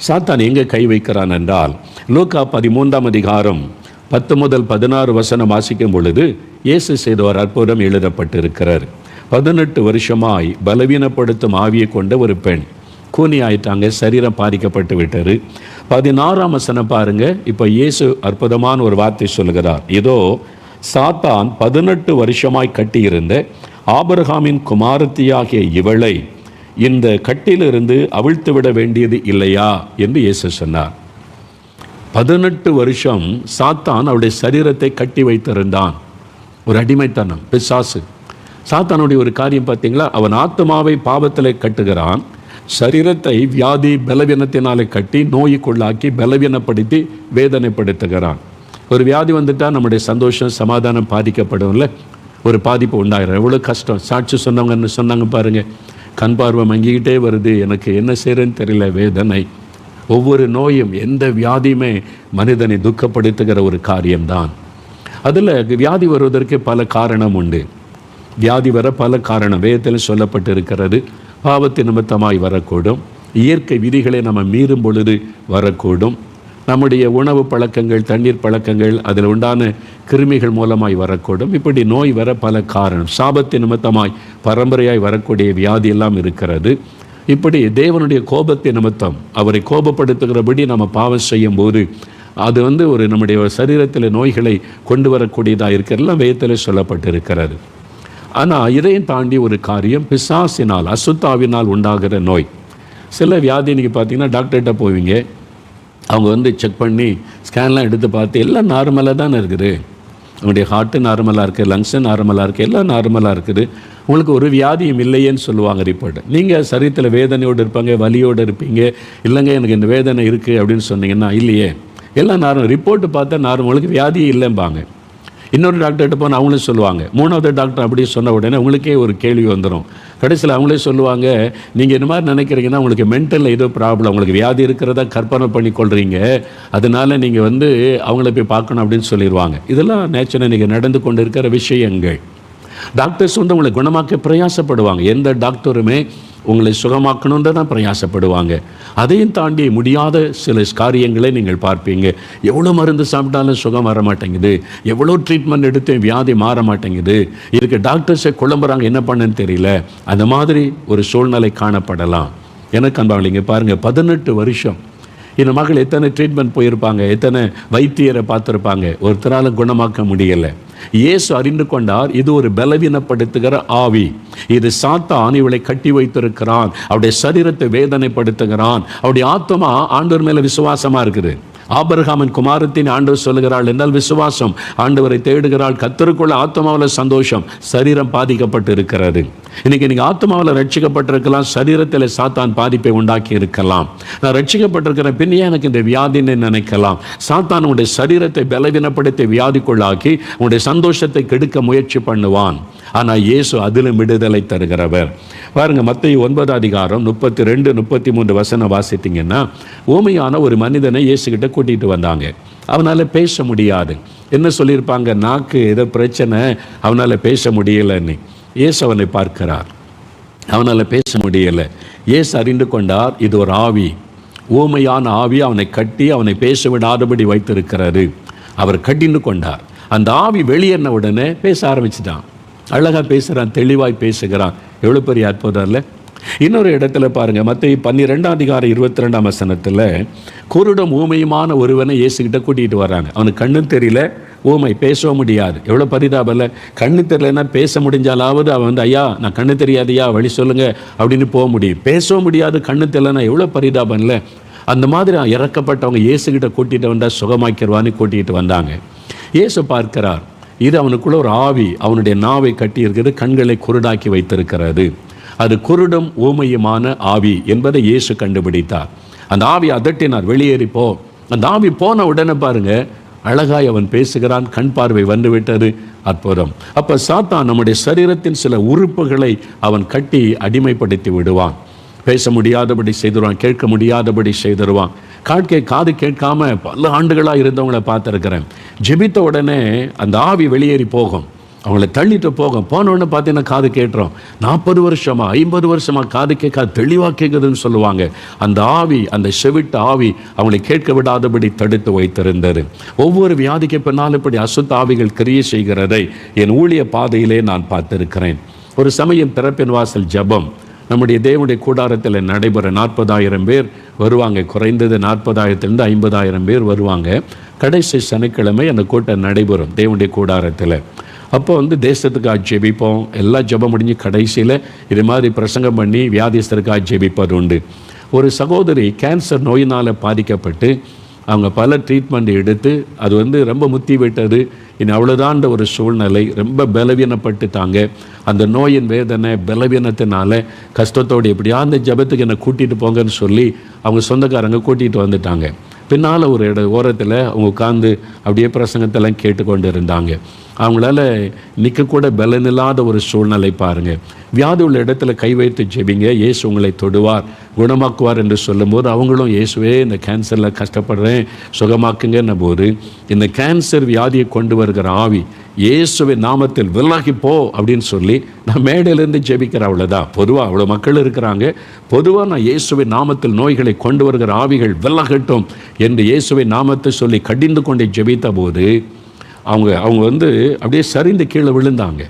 சாத்தான் எங்கே கை வைக்கிறான் என்றால், லூக்கா 13:10 முதல் 16 வசனம் வாசிக்கும் பொழுது இயேசு செய்த ஒரு அற்புதம் எழுதப்பட்டிருக்கிறார். 18 வருஷமாய் பலவீனப்படுத்தும் ஆவியை கொண்ட ஒரு பெண், கூனி ஆயிட்டாங்க, சரீரம் பாதிக்கப்பட்டு விட்டாரு. 16ஆம் வசனம் பாருங்க. இப்போ இயேசு அற்புதமான ஒரு வார்த்தை சொல்லுகிறார். இதோ சாத்தான் 18 வருஷமாய் கட்டியிருந்த ஆபிரகாமின் குமாரத்தியாகிய இவளை இந்த கட்டிலிருந்து அவிழ்த்து விட வேண்டியது இல்லையா என்று இயேசு சொன்னார். 18 வருஷம் சாத்தான் அவருடைய சரீரத்தை கட்டி வைத்திருந்தான். ஒரு அடிமைத்தனம், பிசாசு. சாத்தானுடைய ஒரு காரியம் பார்த்தீங்களா, அவன் ஆத்மாவை பாவத்திலே கட்டுகிறான், சரீரத்தை வியாதி பலவீனத்தினாலே கட்டி நோய்க்குள்ளாக்கி பலவீனப்படுத்தி வேதனைப்படுத்துகிறான். ஒரு வியாதி வந்துட்டால் நம்முடைய சந்தோஷம் சமாதானம் பாதிக்கப்படும்ல, ஒரு பாதிப்பு உண்டாயிரும். எவ்வளோ கஷ்டம். சாட்சி சொன்னவங்கன்னு சொன்னாங்க பாருங்க, கண் பார்வை மங்கிக்கிட்டே வருது, எனக்கு என்ன செய்யறேன்னு தெரியல, வேதனை. ஒவ்வொரு நோயும், எந்த வியாதியுமே மனிதனை துக்கப்படுத்துகிற ஒரு காரியம்தான். அதில் வியாதி வருவதற்கு பல காரணம் உண்டு. வியாதி வர பல காரணம் வேதத்தில் சொல்லப்பட்டு இருக்கிறது. பாவத்தின் நிமித்தமாய் வரக்கூடும், இயற்கை விதிகளை நம்ம மீறும் பொழுது வரக்கூடும், நம்முடைய உணவு பழக்கங்கள், தண்ணீர் பழக்கங்கள், அதில் உண்டான கிருமிகள் மூலமாய் வரக்கூடும். இப்படி நோய் வர பல காரணம். சாபத்தின் நிமித்தமாய் பரம்பரையாய் வரக்கூடிய வியாதி எல்லாம் இருக்கிறது. இப்படி தேவனுடைய கோபத்தின் நிமித்தம் அவரை கோபப்படுத்துகிறபடி நம்ம பாவம் செய்யும் போது அது ஒரு நம்முடைய சரீரத்தில் நோய்களை கொண்டு வரக்கூடியதாக இருக்கிறதெல்லாம் வேதத்தில் சொல்லப்பட்டிருக்கிறது. ஆனால் இதையும் தாண்டி ஒரு காரியம், பிசாசினால், அசுத்தாவினால் உண்டாகிற நோய். சில வியாதி நீங்கள் பார்த்தீங்கன்னா டாக்டர்கிட்ட போவீங்க, அவங்க செக் பண்ணி ஸ்கேன்லாம் எடுத்து பார்த்து எல்லாம் நார்மலாக தானே இருக்குது. உங்களுடைய ஹார்ட்டு நார்மலாக இருக்குது, லங்ஸு நார்மலாக இருக்குது, எல்லாம் நார்மலாக இருக்குது, உங்களுக்கு ஒரு வியாதியும் இல்லையேன்னு சொல்லுவாங்க ரிப்போர்ட். நீங்கள் சரீரத்தில் வேதனையோடு இருப்பாங்க, வலியோடு இருப்பீங்க. இல்லைங்க எனக்கு இந்த வேதனை இருக்குது அப்படின்னு சொன்னீங்கன்னா, இல்லையே எல்லாம் நார்மல், ரிப்போர்ட்டு பார்த்தா நார்மல், உங்களுக்கு வியாதியே இல்லைம்பாங்க. இன்னொரு டாக்டர்கிட்ட போனால் அவங்களும் சொல்லுவாங்க. மூணாவது டாக்டர் அப்படி சொன்ன உடனே உங்களுக்கே ஒரு கேள்வி வந்துடும். கடைசியில் அவங்களே சொல்லுவாங்க, நீங்கள் இந்த மாதிரி நினைக்கிறீங்கன்னா உங்களுக்கு மென்டலில் ஏதோ ப்ராப்ளம், உங்களுக்கு வியாதி இருக்கிறதா கற்பனை பண்ணி கொள்கிறீங்க, அதனால நீங்கள் அவங்கள போய் பார்க்கணும் அப்படின்னு சொல்லிடுவாங்க. இதெல்லாம் நேச்சுரலாக நீங்கள் நடந்து கொண்டு இருக்கிற விஷயங்கள். டாக்டர்ஸ் உங்களை குணமாக்க பிரயாசப்படுவாங்க. எந்த டாக்டருமே உங்களை சுகமாக்கணுன்ற தான் பிரயாசப்படுவாங்க. அதையும் தாண்டி முடியாத சில காரியங்களை நீங்கள் பார்ப்பீங்க. எவ்வளோ மருந்து சாப்பிட்டாலும் சுகம் வர மாட்டேங்குது, எவ்வளோ ட்ரீட்மெண்ட் எடுத்து வியாதி மாற மாட்டேங்குது, இதுக்கு டாக்டர்ஸை குழம்புறாங்க, என்ன பண்ணுன்னு தெரியல. அந்த மாதிரி ஒரு சூழ்நிலை காணப்படலாம். எனக்கு அன்பாவளிங்க பாருங்கள், 18 வருஷம் இந்த மகள் எத்தனை ட்ரீட்மெண்ட் போயிருப்பாங்க, எத்தனை வைத்தியரை பார்த்துருப்பாங்க, ஒருத்தரால் குணமாக்க முடியலை. இயேசு அறிந்து கொண்டார், இது ஒரு பலவீனப்படுத்துகிற ஆவி, இது சாத்தான் இவளை கட்டி வைத்திருக்கிறான், அவருடைய சரீரத்தை வேதனைப்படுத்துகிறான். அவருடைய ஆத்மா ஆண்டவர் மேலே விசுவாசமாக இருக்குது, ஆபிரகாமின் குமாரத்தின் ஆண்டவர் சொல்லுகிறாள் என்றால் விசுவாசம். ஆண்டவரை தேடுகிறாள், கர்த்தருக்குள்ள ஆத்மாவில் சந்தோஷம். சரீரம் பாதிக்கப்பட்டு இருக்கிறது. இன்னைக்கு நீங்க ஆத்மாவில் ரட்சிக்கப்பட்டிருக்கலாம், சரீரத்தில் சாத்தான் பாதிப்பை உண்டாக்கி இருக்கலாம். நான் ரட்சிக்கப்பட்டிருக்கிற பின்னே எனக்கு இந்த வியாதின்னு நினைக்கலாம். சாத்தான் உங்களுடைய சரீரத்தை பலவீனப்படுத்தி வியாதிக்குள்ளாக்கி உங்களுடைய சந்தோஷத்தை கெடுக்க முயற்சி பண்ணுவான். ஆனால் இயேசு அதிலும் விடுதலை தருகிறவர். பாருங்க, மத்தேயு 9 அதிகாரம் 32, 33 வசனம் வாசித்தீங்கன்னா, ஊமையான ஒரு மனிதனை இயேசு கிட்ட கூட்டிட்டு வந்தாங்க. அவனால பேச முடியாது. என்ன சொல்லியிருப்பாங்க? நாக்கு ஏதோ பிரச்சனை, அவனால பேச முடியலன்னு. இயேசு அவனை பார்க்கிறார், அவனால பேச முடியல. இயேசு அறிந்து கொண்டார், இது ஒரு ஆவி, ஊமையான ஆவி அவனை கட்டி அவனை பேச விடாதபடி வைத்திருக்கிறாரு. அவர் கட்டின்னு கொண்டார். அந்த ஆவி வெளியேறின உடனே பேச ஆரம்பிச்சுட்டான். அழகா பேசுகிறான், தெளிவாய் பேசுகிறான். எவ்வளோ பெரிய அற்புதம் இல்லை? இன்னொரு இடத்துல பாருங்க, மத்தேயு 12 அதிகாரம் 22 வசனத்தில் குருடும் ஊமையுமான ஒருவனை இயேசுகிட்ட கூட்டிகிட்டு வர்றாங்க. அவனுக்கு கண்ணும் தெரியல, ஊமை, பேசவும் முடியாது. எவ்வளோ பரிதாபம் இல்லை? கண்ணு தெரியலன்னா பேச முடிஞ்சாலாவது அவன் ஐயா நான் கண்ணு தெரியாதையா வழி சொல்லுங்க அப்படின்னு போக முடியும். பேசவும் முடியாது, கண்ணு தெரியலன்னா எவ்வளோ பரிதாபம் இல்லை? அந்த மாதிரி இறக்கப்பட்டவங்க இயேசுகிட்ட கூட்டிகிட்டு வந்தால் சுகமாக்கிடுவான்னு கூட்டிகிட்டு வந்தாங்க. இயேசு பார்க்கிறார், இது அவனுக்குள்ள ஒரு ஆவி அவனுடைய நாவை கட்டி இருக்கிறது, கண்களை குருடாக்கி வைத்திருக்கிறது. அது குருடும் ஊமையுமான ஆவி என்பதை இயேசு கண்டுபிடித்தார். அந்த ஆவி அதட்டினார், வெளியேறிப்போ. அந்த ஆவி போன உடனே பாருங்க, அழகாய் அவன் பேசுகிறான், கண் பார்வை வந்துவிட்டது. அற்புதம். அப்போ சாத்தான் நம்முடைய சரீரத்தின் சில உறுப்புகளை அவன் கட்டி அடிமைப்படுத்தி விடுவான். பேச முடியாதபடி செய்திருவான், கேட்க முடியாதபடி செய்திருவான். காது கேட்காம பல ஆண்டுகளாக இருந்தவங்களை பார்த்துருக்கிறேன். ஜெபித்த உடனே அந்த ஆவி வெளியேறி போகும், அவங்கள தள்ளிட்டு போகும். போன உடனே பார்த்தீங்கன்னா காது கேட்டுரும். 40 வருஷமா 50 வருஷமா காது கேட்காது, தெளிவாக கேட்குதுன்னு சொல்லுவாங்க. அந்த ஆவி, அந்த செவிட்ட ஆவி அவங்களை கேட்க விடாதபடி தடுத்து வைத்திருந்தது. ஒவ்வொரு வியாதிக்கு பின்னால் இப்படி அசுத்த ஆவிகள் கிரியை செய்கிறதை என் ஊழிய பாதையிலே நான் பார்த்திருக்கிறேன். ஒரு சமயம் திறப்பின் வாசல் ஜெபம் நம்முடைய தேவனுடைய கூடாரத்தில் நடைபெற 40,000 பேர் வருவாங்க. குறைந்தது 40,000 50,000 பேர் வருவாங்க. கடைசி சனிக்கிழமை அந்த கூட்டம் நடைபெறும் தேவனுடைய கூடாரத்தில். அப்போ தேசத்துக்காக ஜெபிப்போம். எல்லாம் ஜெபம் முடிஞ்சு கடைசியில் இது மாதிரி பிரசங்கம் பண்ணி வியாதிஸ்தருக்காக ஜெபிப்பது உண்டு. ஒரு சகோதரி கேன்சர் நோயினால் பாதிக்கப்பட்டு அவங்க பல ட்ரீட்மெண்ட் எடுத்து அது ரொம்ப முத்தி விட்டது. இனி அவ்வளோதான்ற ஒரு சூழ்நிலை, ரொம்ப பலவீனப்பட்டுட்டாங்க. அந்த நோயின் வேதனை பலவீனத்தினால கஷ்டத்தோடு எப்படியா அந்த ஜபத்துக்கு என்னை கூட்டிகிட்டு போங்கன்னு சொல்லி அவங்க சொந்தக்காரங்க கூட்டிகிட்டு வந்துட்டாங்க. பின்னால் ஒரு ஓரத்தில் அவங்க உட்கார்ந்து அப்படியே பிரசங்கத்தெல்லாம் கேட்டுக்கொண்டு இருந்தாங்க. அவங்களால நிற்கக்கூட பலனில்லாத ஒரு சூழ்நிலை பாருங்கள். வியாதி உள்ள இடத்துல கை வைத்து ஜெபிங்க, இயேசு உங்களை தொடுவார், குணமாக்குவார் என்று சொல்லும்போது அவங்களும் இயேசுவே இந்த கேன்சரில் கஷ்டப்படுறேன் சுகமாக்குங்கன்ன போது இந்த கேன்சர் வியாதியை கொண்டு வருகிற ஆவி இயேசுவின் நாமத்தில் விலகி போ அப்படின்னு சொல்லி நான் மேடையிலேருந்து ஜெபிக்கிற அவ்வளோதான். பொதுவாக அவ்வளோ மக்கள் இருக்கிறாங்க. பொதுவாக நான் இயேசுவின் நாமத்தில் நோய்களை கொண்டு வருகிற ஆவிகள் விலகட்டும் என்று இயேசுவின் நாமத்தை சொல்லி கடிந்து கொண்டே ஜெபித்த போது அவங்க அப்படியே சரிந்து கீழே விழுந்தாங்க.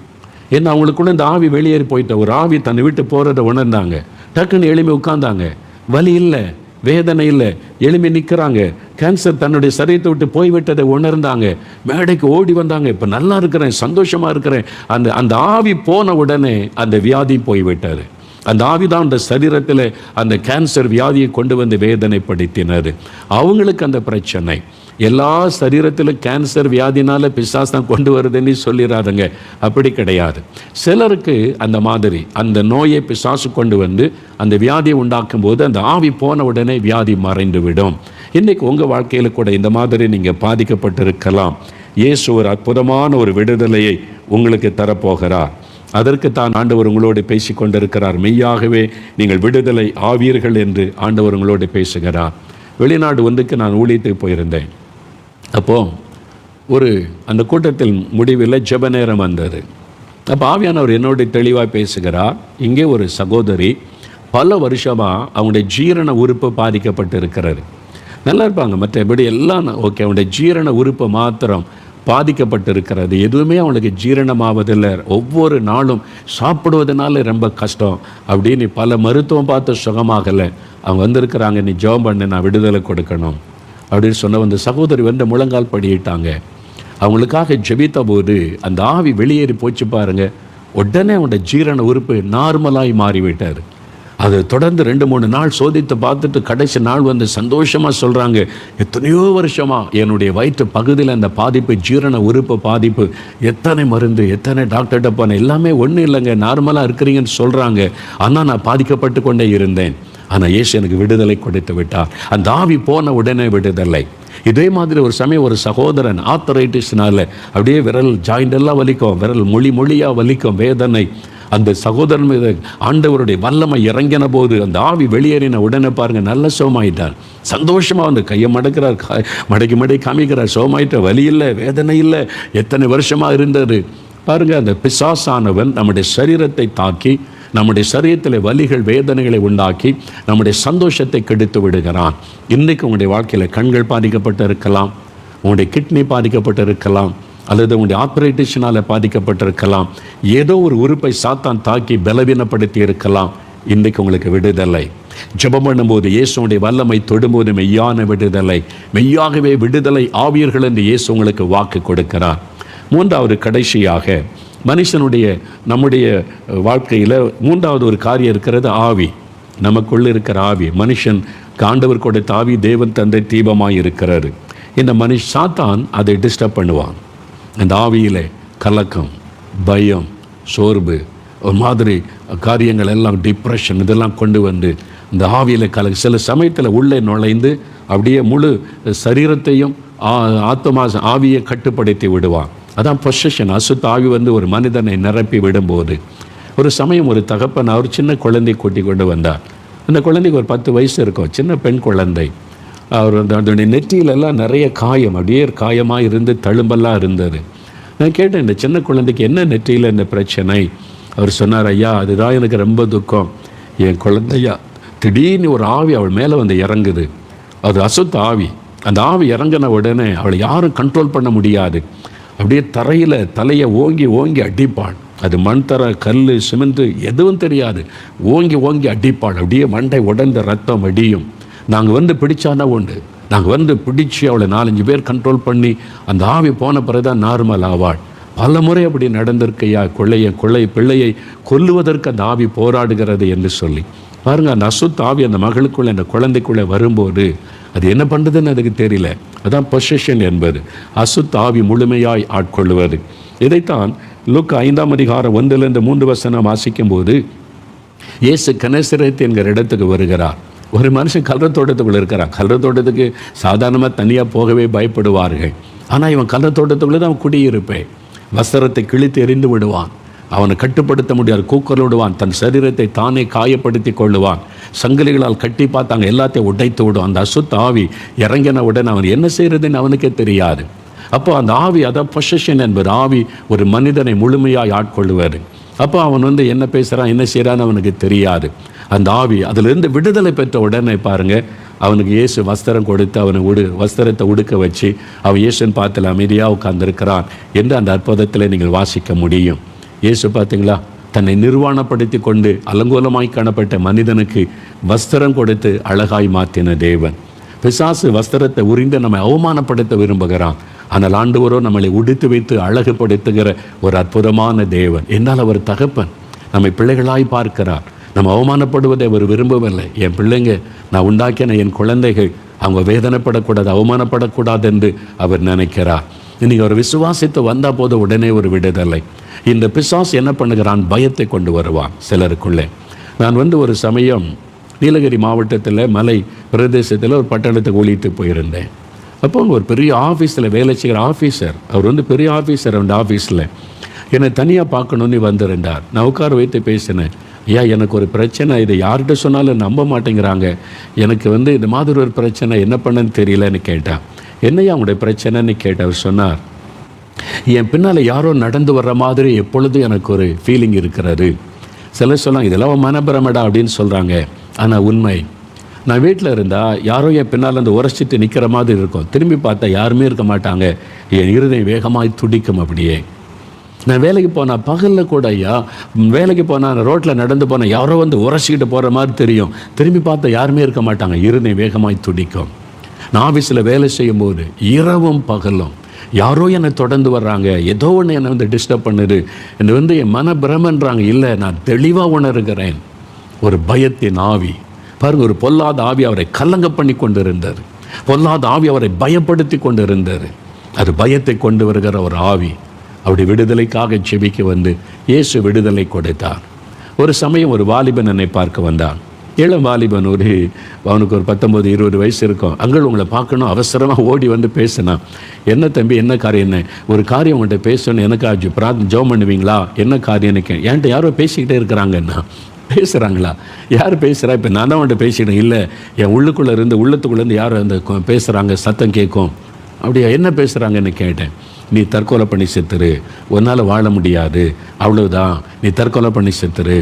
ஏன்னா அவங்களுக்குள்ள இந்த ஆவி வெளியேறி போயிட்ட ஒரு ஆவி தன்னை விட்டு போகிறத உணர்ந்தாங்க. டக்குன்னு எளிமை உட்கார்ந்தாங்க. வலி இல்லை, வேதனை இல்லை, எளிமை நிற்கிறாங்க. கேன்சர் தன்னுடைய சரீரத்தை விட்டு போய்விட்டதை உணர்ந்தாங்க. மேடைக்கு ஓடி வந்தாங்க. இப்போ நல்லா இருக்கிறேன், சந்தோஷமாக இருக்கிறேன். அந்த ஆவி போன உடனே அந்த வியாதி போய்விட்டார். அந்த ஆவிதான் அந்த சரீரத்தில் அந்த கேன்சர் வியாதியை கொண்டு வந்து வேதனைப்படுத்தினது. அவங்களுக்கு அந்த பிரச்சனை எல்லா சரீரத்திலும் கேன்சர் வியாதினால பிசாசு தான் கொண்டு வருதுன்னு சொல்லிடாதுங்க. அப்படி கிடையாது. சிலருக்கு அந்த மாதிரி அந்த நோயை பிசாசு கொண்டு வந்து அந்த வியாதியை உண்டாக்கும் போது அந்த ஆவி போன உடனே வியாதி மறைந்து விடும். இன்றைக்கி உங்கள் வாழ்க்கையில் கூட இந்த மாதிரி நீங்கள் பாதிக்கப்பட்டிருக்கலாம். இயேசு ஒரு அற்புதமான ஒரு விடுதலையை உங்களுக்கு தரப்போகிறார். அதற்கு தான் ஆண்டவர் உங்களோடு பேசி கொண்டிருக்கிறார். மெய்யாகவே நீங்கள் விடுதலை ஆவீர்கள் என்று ஆண்டவர் உங்களோடு பேசுகிறார். வெளிநாடு ஒன்றுக்கு நான் ஊழியத்துக்கு போயிருந்தேன். அப்போது அந்த கூட்டத்தில் முடிவில் ஜெப நேரம் வந்தது. அப்போ ஆவியானவர் என்னோட தெளிவாக பேசுகிறார். இங்கே ஒரு சகோதரி பல வருஷமாக அவங்களுடைய ஜீரண உறுப்பு பாதிக்கப்பட்டு இருக்கிறாரு. நல்லா இருப்பாங்க, மற்றபடி எல்லாம் ஓகே. அவங்களுடைய ஜீரண உறுப்பு மாத்திரம் பாதிக்கப்பட்டு இருக்கிறது. எதுவுமே அவங்களுக்கு ஜீரணமாவதில்லை. ஒவ்வொரு நாளும் சாப்பிடுவதனால ரொம்ப கஷ்டம் அப்படின்னு பல மருத்துவம் பார்த்து சுகமாகலை. அவங்க வந்திருக்கிறாங்க, நீ ஜெபம் பண்ண, நான் விடுதலை கொடுக்கணும் அப்படின்னு சொன்ன அந்த சகோதரி முழங்கால் படியிட்டாங்க. அவங்களுக்காக ஜெபித்த போது அந்த ஆவி வெளியேறி போச்சு பாருங்க. உடனே அவனோட ஜீரண உறுப்பு நார்மலாகி மாறிவிட்டார். அது தொடர்ந்து 2-3 நாள் சோதித்து பார்த்துட்டு கடைசி நாள் வந்து சந்தோஷமாக சொல்கிறாங்க, எத்தனையோ வருஷமாக என்னுடைய வயிற்று பகுதியில் அந்த பாதிப்பு, ஜீரண உறுப்பு பாதிப்பு, எத்தனை மருந்து, எத்தனை டாக்டர்கிட்ட போனேன், எல்லாமே ஒன்றும் இல்லைங்க, நார்மலாக இருக்கிறீங்கன்னு சொல்கிறாங்க. ஆனால் நான் பாதிக்கப்பட்டு கொண்டே இருந்தேன். ஆனால் இயேசு எனக்கு விடுதலை கொடுத்து விட்டார். அந்த ஆவி போன உடனே விடுதலை. இதே மாதிரி ஒரு சமயம் ஒரு சகோதரன் ஆர்த்தரைட்டிஸ்னால அப்படியே விரல் ஜாயிண்ட் எல்லாம் வலிக்கும், விரல் மொழியாக வலிக்கும், வேதனை. அந்த சகோதரன் மீது ஆண்டவருடைய வல்லமை இறங்கின போது அந்த ஆவி வெளியேறின உடனே பாருங்கள், நல்ல சோமாயிட்டார். சந்தோஷமாக வந்து கையை மடக்கிறார், மடக்கி காமிக்கிறார், சோமாயிட்ட, வலி இல்லை, வேதனை இல்லை, எத்தனை வருஷமாக இருந்தது பாருங்கள். அந்த பிசாசானவன் நம்முடைய சரீரத்தை தாக்கி, நம்முடைய சரீரத்தில் வலிகள், வேதனைகளை உண்டாக்கி நம்முடைய சந்தோஷத்தை கெடுத்து விடுகிறான். இன்றைக்கு உங்களுடைய வாழ்க்கையில் கண்கள் பாதிக்கப்பட்டு இருக்கலாம், உங்களுடைய கிட்னி பாதிக்கப்பட்டு இருக்கலாம், அல்லது உங்களுடைய ஆர்த்தரைட்டிஸ்னால் பாதிக்கப்பட்டிருக்கலாம், ஏதோ ஒரு உறுப்பை சாத்தான் தாக்கி பலவீனப்படுத்தி இருக்கலாம். இன்றைக்கு உங்களுக்கு விடுதலை. ஜெபம் பண்ணும்போது இயேசுடைய வல்லமை தொடும்போது மெய்யான விடுதலை, மெய்யாகவே விடுதலை ஆவியர்கள் என்று இயேசு உங்களுக்கு வாக்கு கொடுக்கிறார். மூன்றாவது, கடைசியாக மனுஷனுடைய நம்முடைய வாழ்க்கையில் மூன்றாவது ஒரு காரியம் இருக்கிறது, ஆவி. நமக்குள்ளே இருக்கிற ஆவி, மனுஷன் ஆண்டவர் கொடுத்த ஆவி தேவன் தந்தை தீபமாக இருக்கிறாரு. இந்த சாத்தான் அதை டிஸ்டர்ப் பண்ணுவான். அந்த ஆவியில் கலக்கம், பயம், சோர்வு, ஒரு மாதிரி காரியங்கள் எல்லாம், டிப்ரெஷன், இதெல்லாம் கொண்டு வந்து இந்த ஆவியில் சில சமயத்தில் உள்ளே நுழைந்து அப்படியே முழு சரீரத்தையும் ஆத்மா ஆவியை கட்டுப்படுத்தி விடுவான். அதான் பொசஷன். அசுத்த ஆவி வந்து ஒரு மனிதனை நிரப்பி விடும்போது, ஒரு சமயம் ஒரு தகப்பன் அவர் சின்ன குழந்தை கூட்டி கொண்டு வந்தார். அந்த குழந்தைக்கு ஒரு 10 வயசு இருக்கும், சின்ன பெண் குழந்தை. அவர் அதனுடைய நெற்றியிலெல்லாம் நிறைய காயம், அப்படியே காயமாக இருந்து தழும்பெல்லாம் இருந்தது. நான் கேட்டேன், இந்த சின்ன குழந்தைக்கு என்ன நெற்றியில் இந்த பிரச்சனை? அவர் சொன்னார், ஐயா அதுதான் எனக்கு ரொம்ப துக்கம். என் குழந்தையா திடீர்னு ஒரு ஆவி அவள் மேலே வந்து இறங்குது. அது அசுத்த ஆவி. அந்த ஆவி இறங்கின உடனே அவளை யாரும் கண்ட்ரோல் பண்ண முடியாது. அப்படியே தரையில் தலையை ஓங்கி ஓங்கி அடிப்பாள். அது மண் தர, கல், சிமெண்ட் எதுவும் தெரியாது, ஓங்கி ஓங்கி அடிப்பாள். அப்படியே மண்டை உடைந்த ரத்தம் அடியும். நாங்கள் வந்து பிடிச்சானா உண்டு, நாங்கள் வந்து பிடிச்சி அவளை 4-5 பேர் கண்ட்ரோல் பண்ணி அந்த ஆவி போன பிறகுதான் நார்மல் ஆவாள். பல முறை அப்படி நடந்திருக்கையா, பிள்ளையை கொல்லுவதற்கு அந்த ஆவி போராடுகிறது என்று சொல்லி பாருங்கள். அந்த அசுத்த ஆவி அந்த மகளுக்குள்ளே, அந்த குழந்தைக்குள்ளே வரும்போது அது என்ன பண்ணுறதுன்னு அதுக்கு தெரியல. அதான் பொசஷன் என்பது, அசுத்த ஆவி முழுமையாய் ஆட்கொள்ளுவது. இதைத்தான் லூக்கா 5ஆம் அதிகாரம் 1-3 வாசிக்கும் போது, இயேசு கனசரேத் என்கிற இடத்துக்கு வருகிறார். ஒரு மனுஷன் கல்ற தோட்டத்துக்குள்ளே இருக்கிறான். கல்ற தோட்டத்துக்கு சாதாரணமாக தனியாக போகவே பயப்படுவார்கள். ஆனால் இவன் கல்ற தோட்டத்துக்குள்ளே தான் குடியிருப்பேன். வஸ்திரத்தை கிழித்து எறிந்து விடுவான், அவனை கட்டுப்படுத்த முடியாது, கூக்குரல் விடுவான், தன் சரீரத்தை தானே காயப்படுத்தி கொள்ளுவான், சங்கிலிகளால் கட்டி பார்த்தாங்க, எல்லாத்தையும் உடைத்து விடுவான். அந்த அசுத்த ஆவி இறங்கின உடனே அவன் என்ன செய்கிறதுன்னு அவனுக்கே தெரியாது. அப்போ அந்த ஆவி, அதான் பொசஷன் என்பது, ஆவி ஒரு மனிதனை முழுமையாக ஆட்கொள்ளுவார். அப்போ அவன் வந்து என்ன பேசுகிறான், என்ன செய்கிறான்னு அவனுக்கு தெரியாது. அந்த ஆவி அதிலிருந்து விடுதலை பெற்ற உடனே பாருங்கள், அவனுக்கு இயேசு வஸ்திரம் கொடுத்து அவனை வஸ்திரத்தை உடுக்க வச்சு அவன் இயேசுன்னு பார்த்துல அமைதியாக உட்கார்ந்துருக்கிறான் என்று அந்த அற்புதத்தில் நீங்கள் வாசிக்க முடியும். இயேசு பார்த்தீங்களா, தன்னை நிர்வாணப்படுத்தி கொண்டு அலங்கோலமாய் காணப்பட்ட மனிதனுக்கு வஸ்திரம் கொடுத்து அழகாய் மாற்றின தேவன். பிசாசு வஸ்திரத்தை உரிந்து நம்மை அவமானப்படுத்த விரும்புகிறான். ஆனால் ஆண்டவரோ நம்மளை உடுத்து வைத்து அழகுபடுத்துகிற ஒரு அற்புதமான தேவன். என்னால் அவர் தகப்பன் நம்மை பிள்ளைகளாய் பார்க்கிறார். நம்ம அவமானப்படுவதை அவர் விரும்பவில்லை. என் பிள்ளைங்க, நான் உண்டாக்கின என் குழந்தைகள் அவங்க வேதனைப்படக்கூடாது, அவமானப்படக்கூடாது என்று அவர் நினைக்கிறார். இன்றைக்கி ஒரு விசுவாசித்து வந்தால் போது உடனே ஒரு விடுதலை. இந்த பிசாசு என்ன பண்ணுகிறான், பயத்தை கொண்டு வருவான் சிலருக்குள்ளே. நான் வந்து ஒரு சமயம் நீலகிரி மாவட்டத்தில் மலை பிரதேசத்தில் ஒரு பட்டணத்துக்கு ஒழித்து போயிருந்தேன். அப்போ ஒரு பெரிய ஆஃபீஸில் வேலை செய்கிற ஆஃபீஸர், அவர் வந்து பெரிய ஆஃபீஸர், அந்த ஆஃபீஸில் என்னை தனியாக பார்க்கணுன்னு வந்திருந்தார். நான் உட்கார வைத்து பேசினேன். ஐயா, எனக்கு ஒரு பிரச்சனை, இதை யார்கிட்ட சொன்னாலும் நம்ப மாட்டேங்கிறாங்க, எனக்கு வந்து இந்த மாதிரி ஒரு பிரச்சனை, என்ன பண்ணன்னு தெரியலன்னு கேட்டேன். என்னையா உங்களுடைய பிரச்சனைன்னு கேட்டேன். அவர் சொன்னார், என் பின்னால் யாரோ நடந்து வர்ற மாதிரி எப்பொழுதும் எனக்கு ஒரு ஃபீலிங் இருக்கிறது. சிலர் சொன்னாங்க இதெல்லாம் மனப்பிரமடா அப்படின்னு சொல்கிறாங்க. ஆனால் உண்மை, நான் வீட்டில் இருந்தால் யாரோ என் பின்னால் அந்த உரைச்சிட்டு நிற்கிற மாதிரி இருக்கும், திரும்பி பார்த்தா யாருமே இருக்க மாட்டாங்க, என் இருதயம் வேகமாய் துடிக்கும். அப்படியே நான் வேலைக்கு போனால் பகலில் கூட, ஐயா வேலைக்கு போனால் ரோட்டில் நடந்து போனால் யாரோ வந்து உரைச்சிக்கிட்டு போகிற மாதிரி தெரியும், திரும்பி பார்த்தா யாருமே இருக்க மாட்டாங்க, இருதயம் வேகமாய் துடிக்கும். நான் ஆஃபீஸில் வேலை செய்யும்போது இரவும் பகலும் யாரோ என்னை தொடர்ந்து வர்றாங்க, ஏதோ ஒன்று என்னை வந்து டிஸ்டர்ப் பண்ணுது, என்னை வந்து என் மன பிரமன்றாங்க. இல்லை, நான் தெளிவாக உணர்கிறேன், ஒரு பயத்தின் ஆவி. பாருங்க, ஒரு பொல்லாத ஆவி அவரை கலங்க பண்ணி கொண்டு இருந்தார். பொல்லாத ஆவி அவரை பயப்படுத்தி கொண்டு இருந்தார். அது பயத்தை கொண்டு வருகிற ஒரு ஆவி. அவருடைய விடுதலைக்காக செபிக்க வந்து இயேசு விடுதலை கொடுத்தார். ஒரு சமயம் ஒரு வாலிபன் என்னை பார்க்க வந்தான். இளம் வாலிபன், அவனுக்கு ஒரு 19-20 வயசு இருக்கும். அங்கே உங்களை பார்க்கணும் அவசரமாக ஓடி வந்து பேசினான். என்ன தம்பி, என்ன காரியம்? என்ன ஒரு காரியம் உங்கள்கிட்ட பேசணும், எனக்கு ஜெபம் பண்ணுவீங்களா? என்ன காரியம்னு என்கிட்ட யாரோ பேசிக்கிட்டே இருக்கிறாங்கன்னா. பேசுகிறாங்களா? யார் பேசுகிறா? இப்போ நான் தான் அவன்கிட்ட பேசிக்கிட்டேன். இல்லை, என் உள்ளத்துக்குள்ளேருந்து யார் அந்த பேசுகிறாங்க, சத்தம் கேட்கும். அப்படியா, என்ன பேசுகிறாங்கன்னு கேட்டேன். நீ தற்கொலை பண்ணி செத்துரு, உன்னால் வாழ முடியாது, அவ்வளவுதான், நீ தற்கொலை பண்ணி செத்துரு,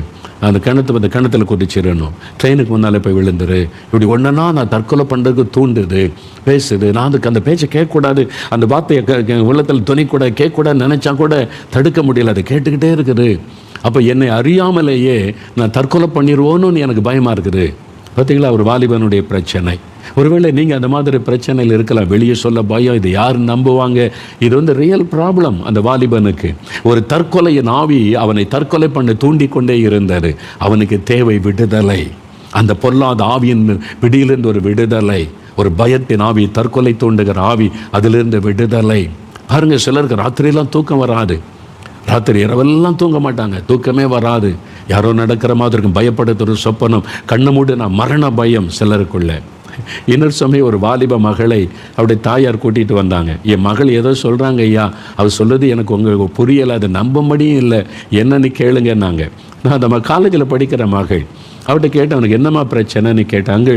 அந்த கிணத்துல குதிச்சிடணும், ட்ரெயினுக்கு முன்னால் போய் விழுந்துரு, இப்படி ஒன்றுனா நான் தற்கொலை பண்ணுறதுக்கு தூண்டுது, பேசுது. நான் அதுக்கு அந்த பேச்சை கேட்கக்கூடாது, அந்த வார்த்தையை உள்ளத்தில் துணிக்கூட கேட்கக்கூடாது நினச்சா கூட தடுக்க முடியல, அதை கேட்டுக்கிட்டே இருக்குது. அப்போ என்னை அறியாமலேயே நான் தற்கொலை பண்ணிடுவோன்னு எனக்கு பயமாக இருக்குது. பார்த்தீங்களா, ஒரு வாலிபனுடைய பிரச்சனை. ஒருவேளை நீங்கள் அந்த மாதிரி பிரச்சனையில் இருக்கலாம். வெளியே சொல்ல பயம், இது யார் நம்புவாங்க? இது ரியல் ப்ராப்ளம். அந்த வாலிபனுக்கு ஒரு தற்கொலையின் ஆவி அவனை தற்கொலை பண்ண தூண்டிக்கொண்டே இருந்தார். அவனுக்கு தேவை விடுதலை. அந்த பொல்லாத ஆவியின் பிடியிலிருந்து ஒரு விடுதலை, ஒரு பயத்தின் ஆவி, தற்கொலை தூண்டுகிற ஆவி, அதிலிருந்து விடுதலை. பாருங்க, சிலருக்கு ராத்திரியெல்லாம் தூக்கம் வராது. ராத்திரி இரவெல்லாம் தூங்க மாட்டாங்க, தூக்கமே வராது. யாரோ நடக்கிற மாதிரி இருக்கும், பயப்படுத்துற சொப்பனம், கண்ணு மூடு நான் மரண பயம் சிலருக்குள்ள. இன்னொரு சமயம் ஒரு வாலிப மகளை அவருடைய தாயார் கூட்டிகிட்டு வந்தாங்க. என் மகள் ஏதோ சொல்கிறாங்க ஐயா, அவர் சொல்லுது எனக்கு உங்களுக்கு புரியலை, அது நம்பும்படியும் இல்லை, என்னன்னு கேளுங்கன்னாங்க. நான் அந்த காலேஜில் படிக்கிற மகள். அவர்கிட்ட கேட்டேன், அவனுக்கு என்னம்மா பிரச்சனைன்னு கேட்டாங்க.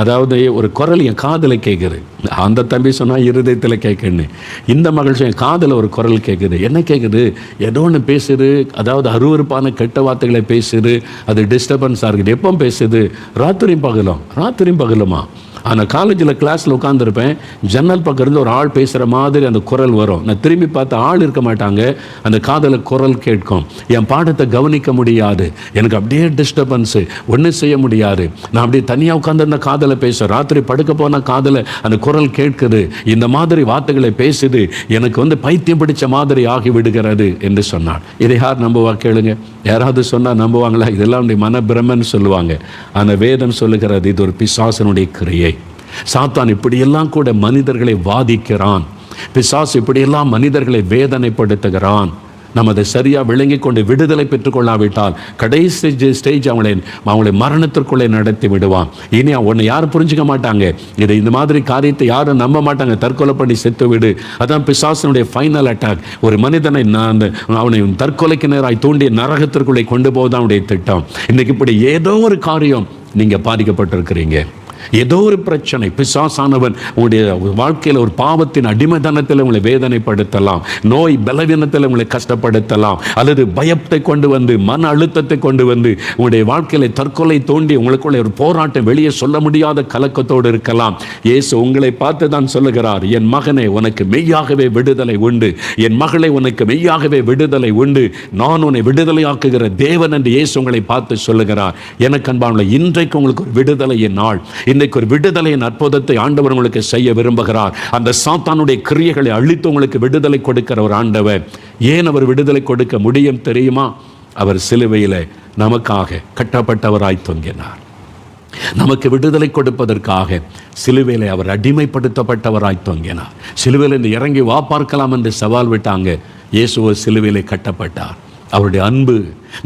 அதாவது ஒரு குரல் என் காதில் கேட்குது. அந்த தம்பி சொன்னால் இருதயத்தில் கேட்குன்னு. இந்த மகள் என் காதில் ஒரு குரல் கேட்குது. என்ன கேட்குது? ஏதோ ஒன்று பேசுது, அதாவது அருவருப்பான கெட்ட வார்த்தைகளை பேசுது, அது டிஸ்டர்பன்ஸாக இருக்குது. எப்போ பேசுது? ராத்திரியும் பகலுமா. ஆனால் காலேஜில் கிளாஸில் உட்காந்துருப்பேன், ஜன்னல் பக்கம் இருந்து ஒரு ஆள் பேசுகிற மாதிரி அந்த குரல் வரும். நான் திரும்பி பார்த்தா ஆள் இருக்க மாட்டாங்க, அந்த காதில் குரல் கேட்கும். என் பாடத்தை கவனிக்க முடியாது, எனக்கு அப்படியே டிஸ்டர்பன்ஸு, ஒன்றும் செய்ய முடியாது. நான் அப்படியே தனியாக உட்காந்துருந்த காதில் பேசுவேன். ராத்திரி படுக்க போனால் காதில் அந்த குரல் கேட்குது. இந்த மாதிரி வார்த்தைகளை பேசுது, எனக்கு பைத்தியம் பிடிச்ச மாதிரி ஆகி விடுகிறது என்று சொன்னான். இதை யார் நம்புவா? கேளுங்க. யாராவது சொன்னால் நம்புவாங்களா? இதெல்லாம் மனப்பிரமன்னு சொல்லுவாங்க. ஆனால் வேதம் சொல்லுகிறது, இது ஒரு பிசாசனுடைய கிரியை. சாத்தான் இப்படியெல்லாம் கூட மனிதர்களை வாதிக்கிறான். பிசாசு இப்படியெல்லாம் மனிதர்களை வேதனைப்படுத்துகிறான். நம்ம அதை சரியாக விளங்கி கொண்டு விடுதலை பெற்றுக்கொள்ளாவிட்டால் கடைசி ஸ்டேஜ் அவங்களை மரணத்திற்குள்ளே நடத்தி விடுவான். இனி உன்னை யாரும் புரிஞ்சுக்க மாட்டாங்க. இந்த மாதிரி காரியத்தை யாரும் நம்ப மாட்டாங்க. தற்கொலை பண்ணி செத்து விடு, அதான் பிசாசனுடைய ஃபைனல் அட்டாக். ஒரு மனிதனை அவனை தற்கொலைக்கு நேராய் தூண்டி நரகத்திற்குள்ளே கொண்டு போவதான் அவனுடைய திட்டம். இன்னைக்கு இப்படி ஏதோ ஒரு காரியம் நீங்கள் பாதிக்கப்பட்டிருக்கிறீங்க, ஏதோ ஒரு பிரச்சனை. பிசாசானவன் உங்களுடைய வாழ்க்கையில் ஒரு பாவத்தின் அடிமைத்தனத்தில் உங்களை வேதனைப்படுத்தலாம், நோய் பலவீனத்தில் உங்களை கஷ்டப்படுத்தலாம், அல்லது பயத்தை கொண்டு வந்து, மன அழுத்தத்தை கொண்டு வந்து உங்களுடைய வாழ்க்கையில தற்கொலை தோண்டி உங்களுக்குள்ள ஒரு போராட்டம், வெளியே சொல்ல முடியாத கலக்கத்தோடு இருக்கலாம். இயேசு உங்களை பார்த்து தான் சொல்லுகிறார், என் மகனே உனக்கு மெய்யாகவே விடுதலை உண்டு, என் மகளை உனக்கு மெய்யாகவே விடுதலை உண்டு, நான் உன்னை விடுதலையாக்குகிற தேவன் என்று இயேசு உங்களை பார்த்து சொல்லுகிறார். எனக்கு அன்பான இன்றைக்கு உங்களுக்கு ஒரு விடுதலையின் நாள். இன்றைக்கு ஒரு விடுதலையின் அற்புதத்தை ஆண்டவர் உங்களுக்கு செய்ய விரும்புகிறார். அந்த சாத்தானுடைய கிரியைகளை அழித்து உங்களுக்கு விடுதலை கொடுக்கிற ஒரு ஆண்டவர். ஏன் அவர் விடுதலை கொடுக்க முடியும் தெரியுமா? அவர் சிலுவையில் நமக்காக கட்டப்பட்டவராய் தொங்கினார். நமக்கு விடுதலை கொடுப்பதற்காக சிலுவையில் அவர் அடிமைப்படுத்தப்பட்டவராய் தொங்கினார். சிலுவையில் இறங்கி வா பார்க்கலாம் என்று சவால் விட்டாங்க. இயேசு சிலுவையில் கட்டப்பட்டார். அவருடைய அன்பு,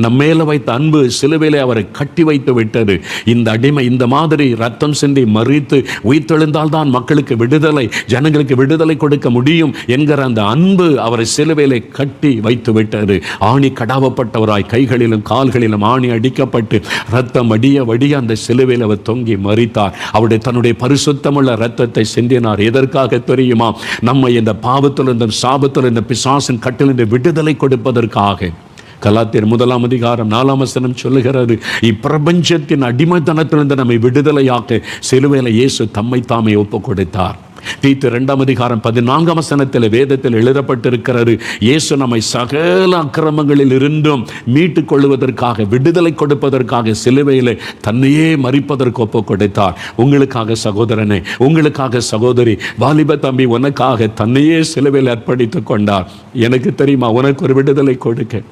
நம்மேல வைத்த அன்பு சிலுவையிலே அவரை கட்டி வைத்து விட்டது. இந்த அடிமை இந்த மாதிரி ரத்தம் சிந்தி மறித்து உயிர்த்தெழுந்தால் தான் மக்களுக்கு விடுதலை, ஜனங்களுக்கு விடுதலை கொடுக்க முடியும் என்கிற அந்த அன்பு அவரை சிலுவையிலே கட்டி வைத்து விட்டது. ஆணி கடாவப்பட்டவராய், கைகளிலும் கால்களிலும் ஆணி அடிக்கப்பட்டு ரத்தம் வடிய அந்த சிலுவையில் அவர் தொங்கி மறித்தார். அவருடைய தன்னுடைய பரிசுத்தமுள்ள ரத்தத்தை சிந்தினார். எதற்காக தெரியுமா? நம்ம இந்த பாவத்தில், இந்த சாபத்தில், இந்த பிசாசின் கட்டிலிருந்து விடுதலை கொடுப்பதற்காக. கலாத்தியர் 1:4 சொல்லுகிறது, இப்பிரபஞ்சத்தின் அடிமைத்தனத்திலிருந்து நம்மை விடுதலையாக்க சிலுவையில் இயேசு தம்மை தாமே ஒப்பு கொடுத்தார். தீத்து 2:14 வேதத்தில் எழுதப்பட்டிருக்கிறது, இயேசு நம்மை சகல அக்கிரமங்களில் இருந்தும் மீட்டுக் கொள்வதற்காக, விடுதலை கொடுப்பதற்காக சிலுவையிலே தன்னையே மரிப்பதற்கு ஒப்பு கொடுத்தார். உங்களுக்காக சகோதரனே, உங்களுக்காக சகோதரி, வாலிப தம்பி, உனக்காக தன்னையே சிலுவையில் அர்ப்பணித்துக் கொண்டார். எனக்கு தெரியுமா, உனக்கு ஒரு விடுதலை கொடுக்க,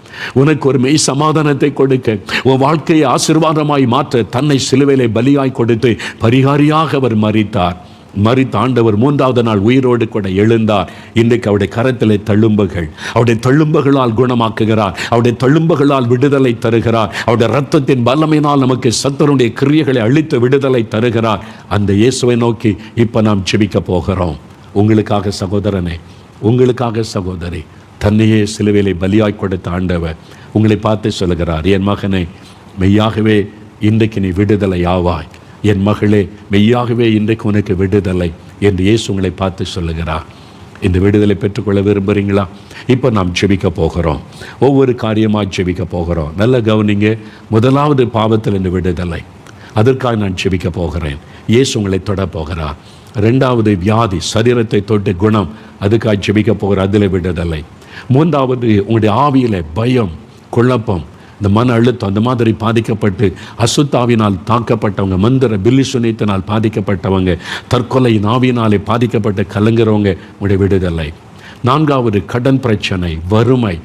உனக்கு ஒரு மெய் சமாதானத்தை கொடுக்க, உன் வாழ்க்கையை ஆசீர்வாதமாய் மாற்ற தன்னை சிலுவையிலே பலியாய் கொடுத்து பரிகாரியாக அவர் மரித்தார். மரித்த ஆண்டவர் 3வது நாள் உயிரோடு கூட எழுந்தார். இன்றைக்கு அவருடைய கரத்திலே தழும்புகள், அவருடைய தழும்புகளால் குணமாக்குகிறார், அவருடைய தழும்புகளால் விடுதலை தருகிறார், அவருடைய இரத்தத்தின் பலமையினால் நமக்கு சத்துருடைய கிரியைகளை அழித்து விடுதலை தருகிறார். அந்த இயேசுவை நோக்கி இப்ப நாம் ஜெபிக்க போகிறோம். உங்களுக்காக சகோதரனே, உங்களுக்காக சகோதரி, தன்னையே சிலுவையிலே பலியாய் கொடுத்த ஆண்டவர் உங்களை பார்த்து சொல்லுகிறார், என் மகனே, மெய்யாகவே இன்றைக்கு நீ விடுதலை ஆவாய். என் மகளே, மெய்யாகவே இன்றைக்கு உனக்கு விடுதலை என்று இயேசு உங்களை பார்த்து சொல்லுகிறார். இந்த விடுதலை பெற்றுக்கொள்ள விரும்புகிறீங்களா? இப்போ நாம் ஜெபிக்க போகிறோம். ஒவ்வொரு காரியமாக ஜெபிக்க போகிறோம். நல்ல கவனிங்க. முதலாவது பாவத்தில் இந்த விடுதலை, அதற்காக நான் ஜெபிக்க போகிறேன். இயேசு உங்களை தொட போகிறார். 2வது வியாதி, சரீரத்தை தொட்டு குணம், அதுக்காக ஜெபிக்க போகிற, அதில் விடுதலை. 3வது உங்களுடைய ஆவியில பயம், குழப்பம், இந்த மன அழுத்தம், அந்த மாதிரி பாதிக்கப்பட்டு அசுத்தாவினால் தாக்கப்பட்டவங்க, மந்திர பில்லி சுனித்தினால் பாதிக்கப்பட்டவங்க, தற்கொலையின் ஆவியினாலே பாதிக்கப்பட்டு கலங்குறவங்க, உங்களுடைய விடுதலை. 4வது கடன் பிரச்சனை, வறுமை,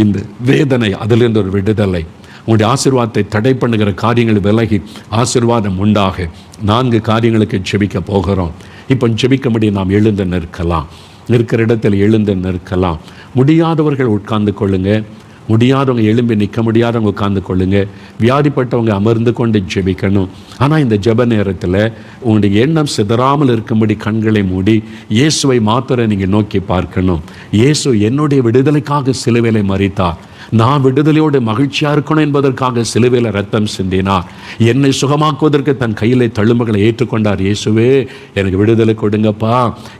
இந்த வேதனை, அதிலிருந்து ஒரு விடுதலை. உங்களுடைய ஆசீர்வாதத்தை தடை பண்ணுகிற காரியங்கள் விலகி ஆசீர்வாதம் உண்டாக 4 காரியங்களுக்கு ஜெபிக்க போகிறோம். இப்போ ஜெபிக்கும்படி நாம் எழுந்து நிற்கலாம். இருக்கிற இடத்தில் எழுந்து நிற்கலாம். முடியாதவர்கள் உட்கார்ந்து கொள்ளுங்க. முடியாதவங்க எழும்பி நிற்க முடியாதவங்க உட்கார்ந்து கொள்ளுங்க. வியாதிப்பட்டவங்க அமர்ந்து கொண்டு ஜெபிக்கணும். ஆனால் இந்த ஜெப நேரத்தில் உங்களுடைய எண்ணம் சிதறாமல் இருக்கும்படி கண்களை மூடி இயேசுவை மாத்திர நீங்கள் நோக்கி பார்க்கணும். இயேசு என்னுடைய விடுதலைக்காக சிலுவையிலே மரித்தார். நான் விடுதலையோடு மகிழ்ச்சியாக இருக்கணும் என்பதற்காக சிலுவையில் ரத்தம் சிந்தினார். என்னை சுகமாக்குவதற்கு தன் கையிலே தழும்புகளை ஏற்றுக்கொண்டார். இயேசுவே எனக்கு விடுதலை கொடுங்கப்பா,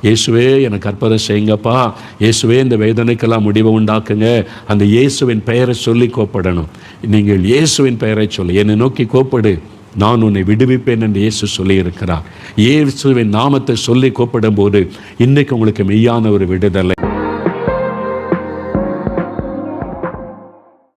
இயேசுவே எனக்கு அற்புதம் செய்யுங்கப்பா, இயேசுவே இந்த வேதனைக்கெல்லாம் முடிவை உண்டாக்குங்க. அந்த இயேசுவின் பெயரை சொல்லி கூப்பிடணும். நீங்கள் இயேசுவின் பெயரை சொல்லி என்னை நோக்கி கூப்பிடு, நான் உன்னை விடுவிப்பேன் என்று இயேசு சொல்லியிருக்கிறார். இயேசுவின் நாமத்தை சொல்லி கூப்பிடும் போது இன்றைக்கு உங்களுக்கு மெய்யான ஒரு விடுதலை.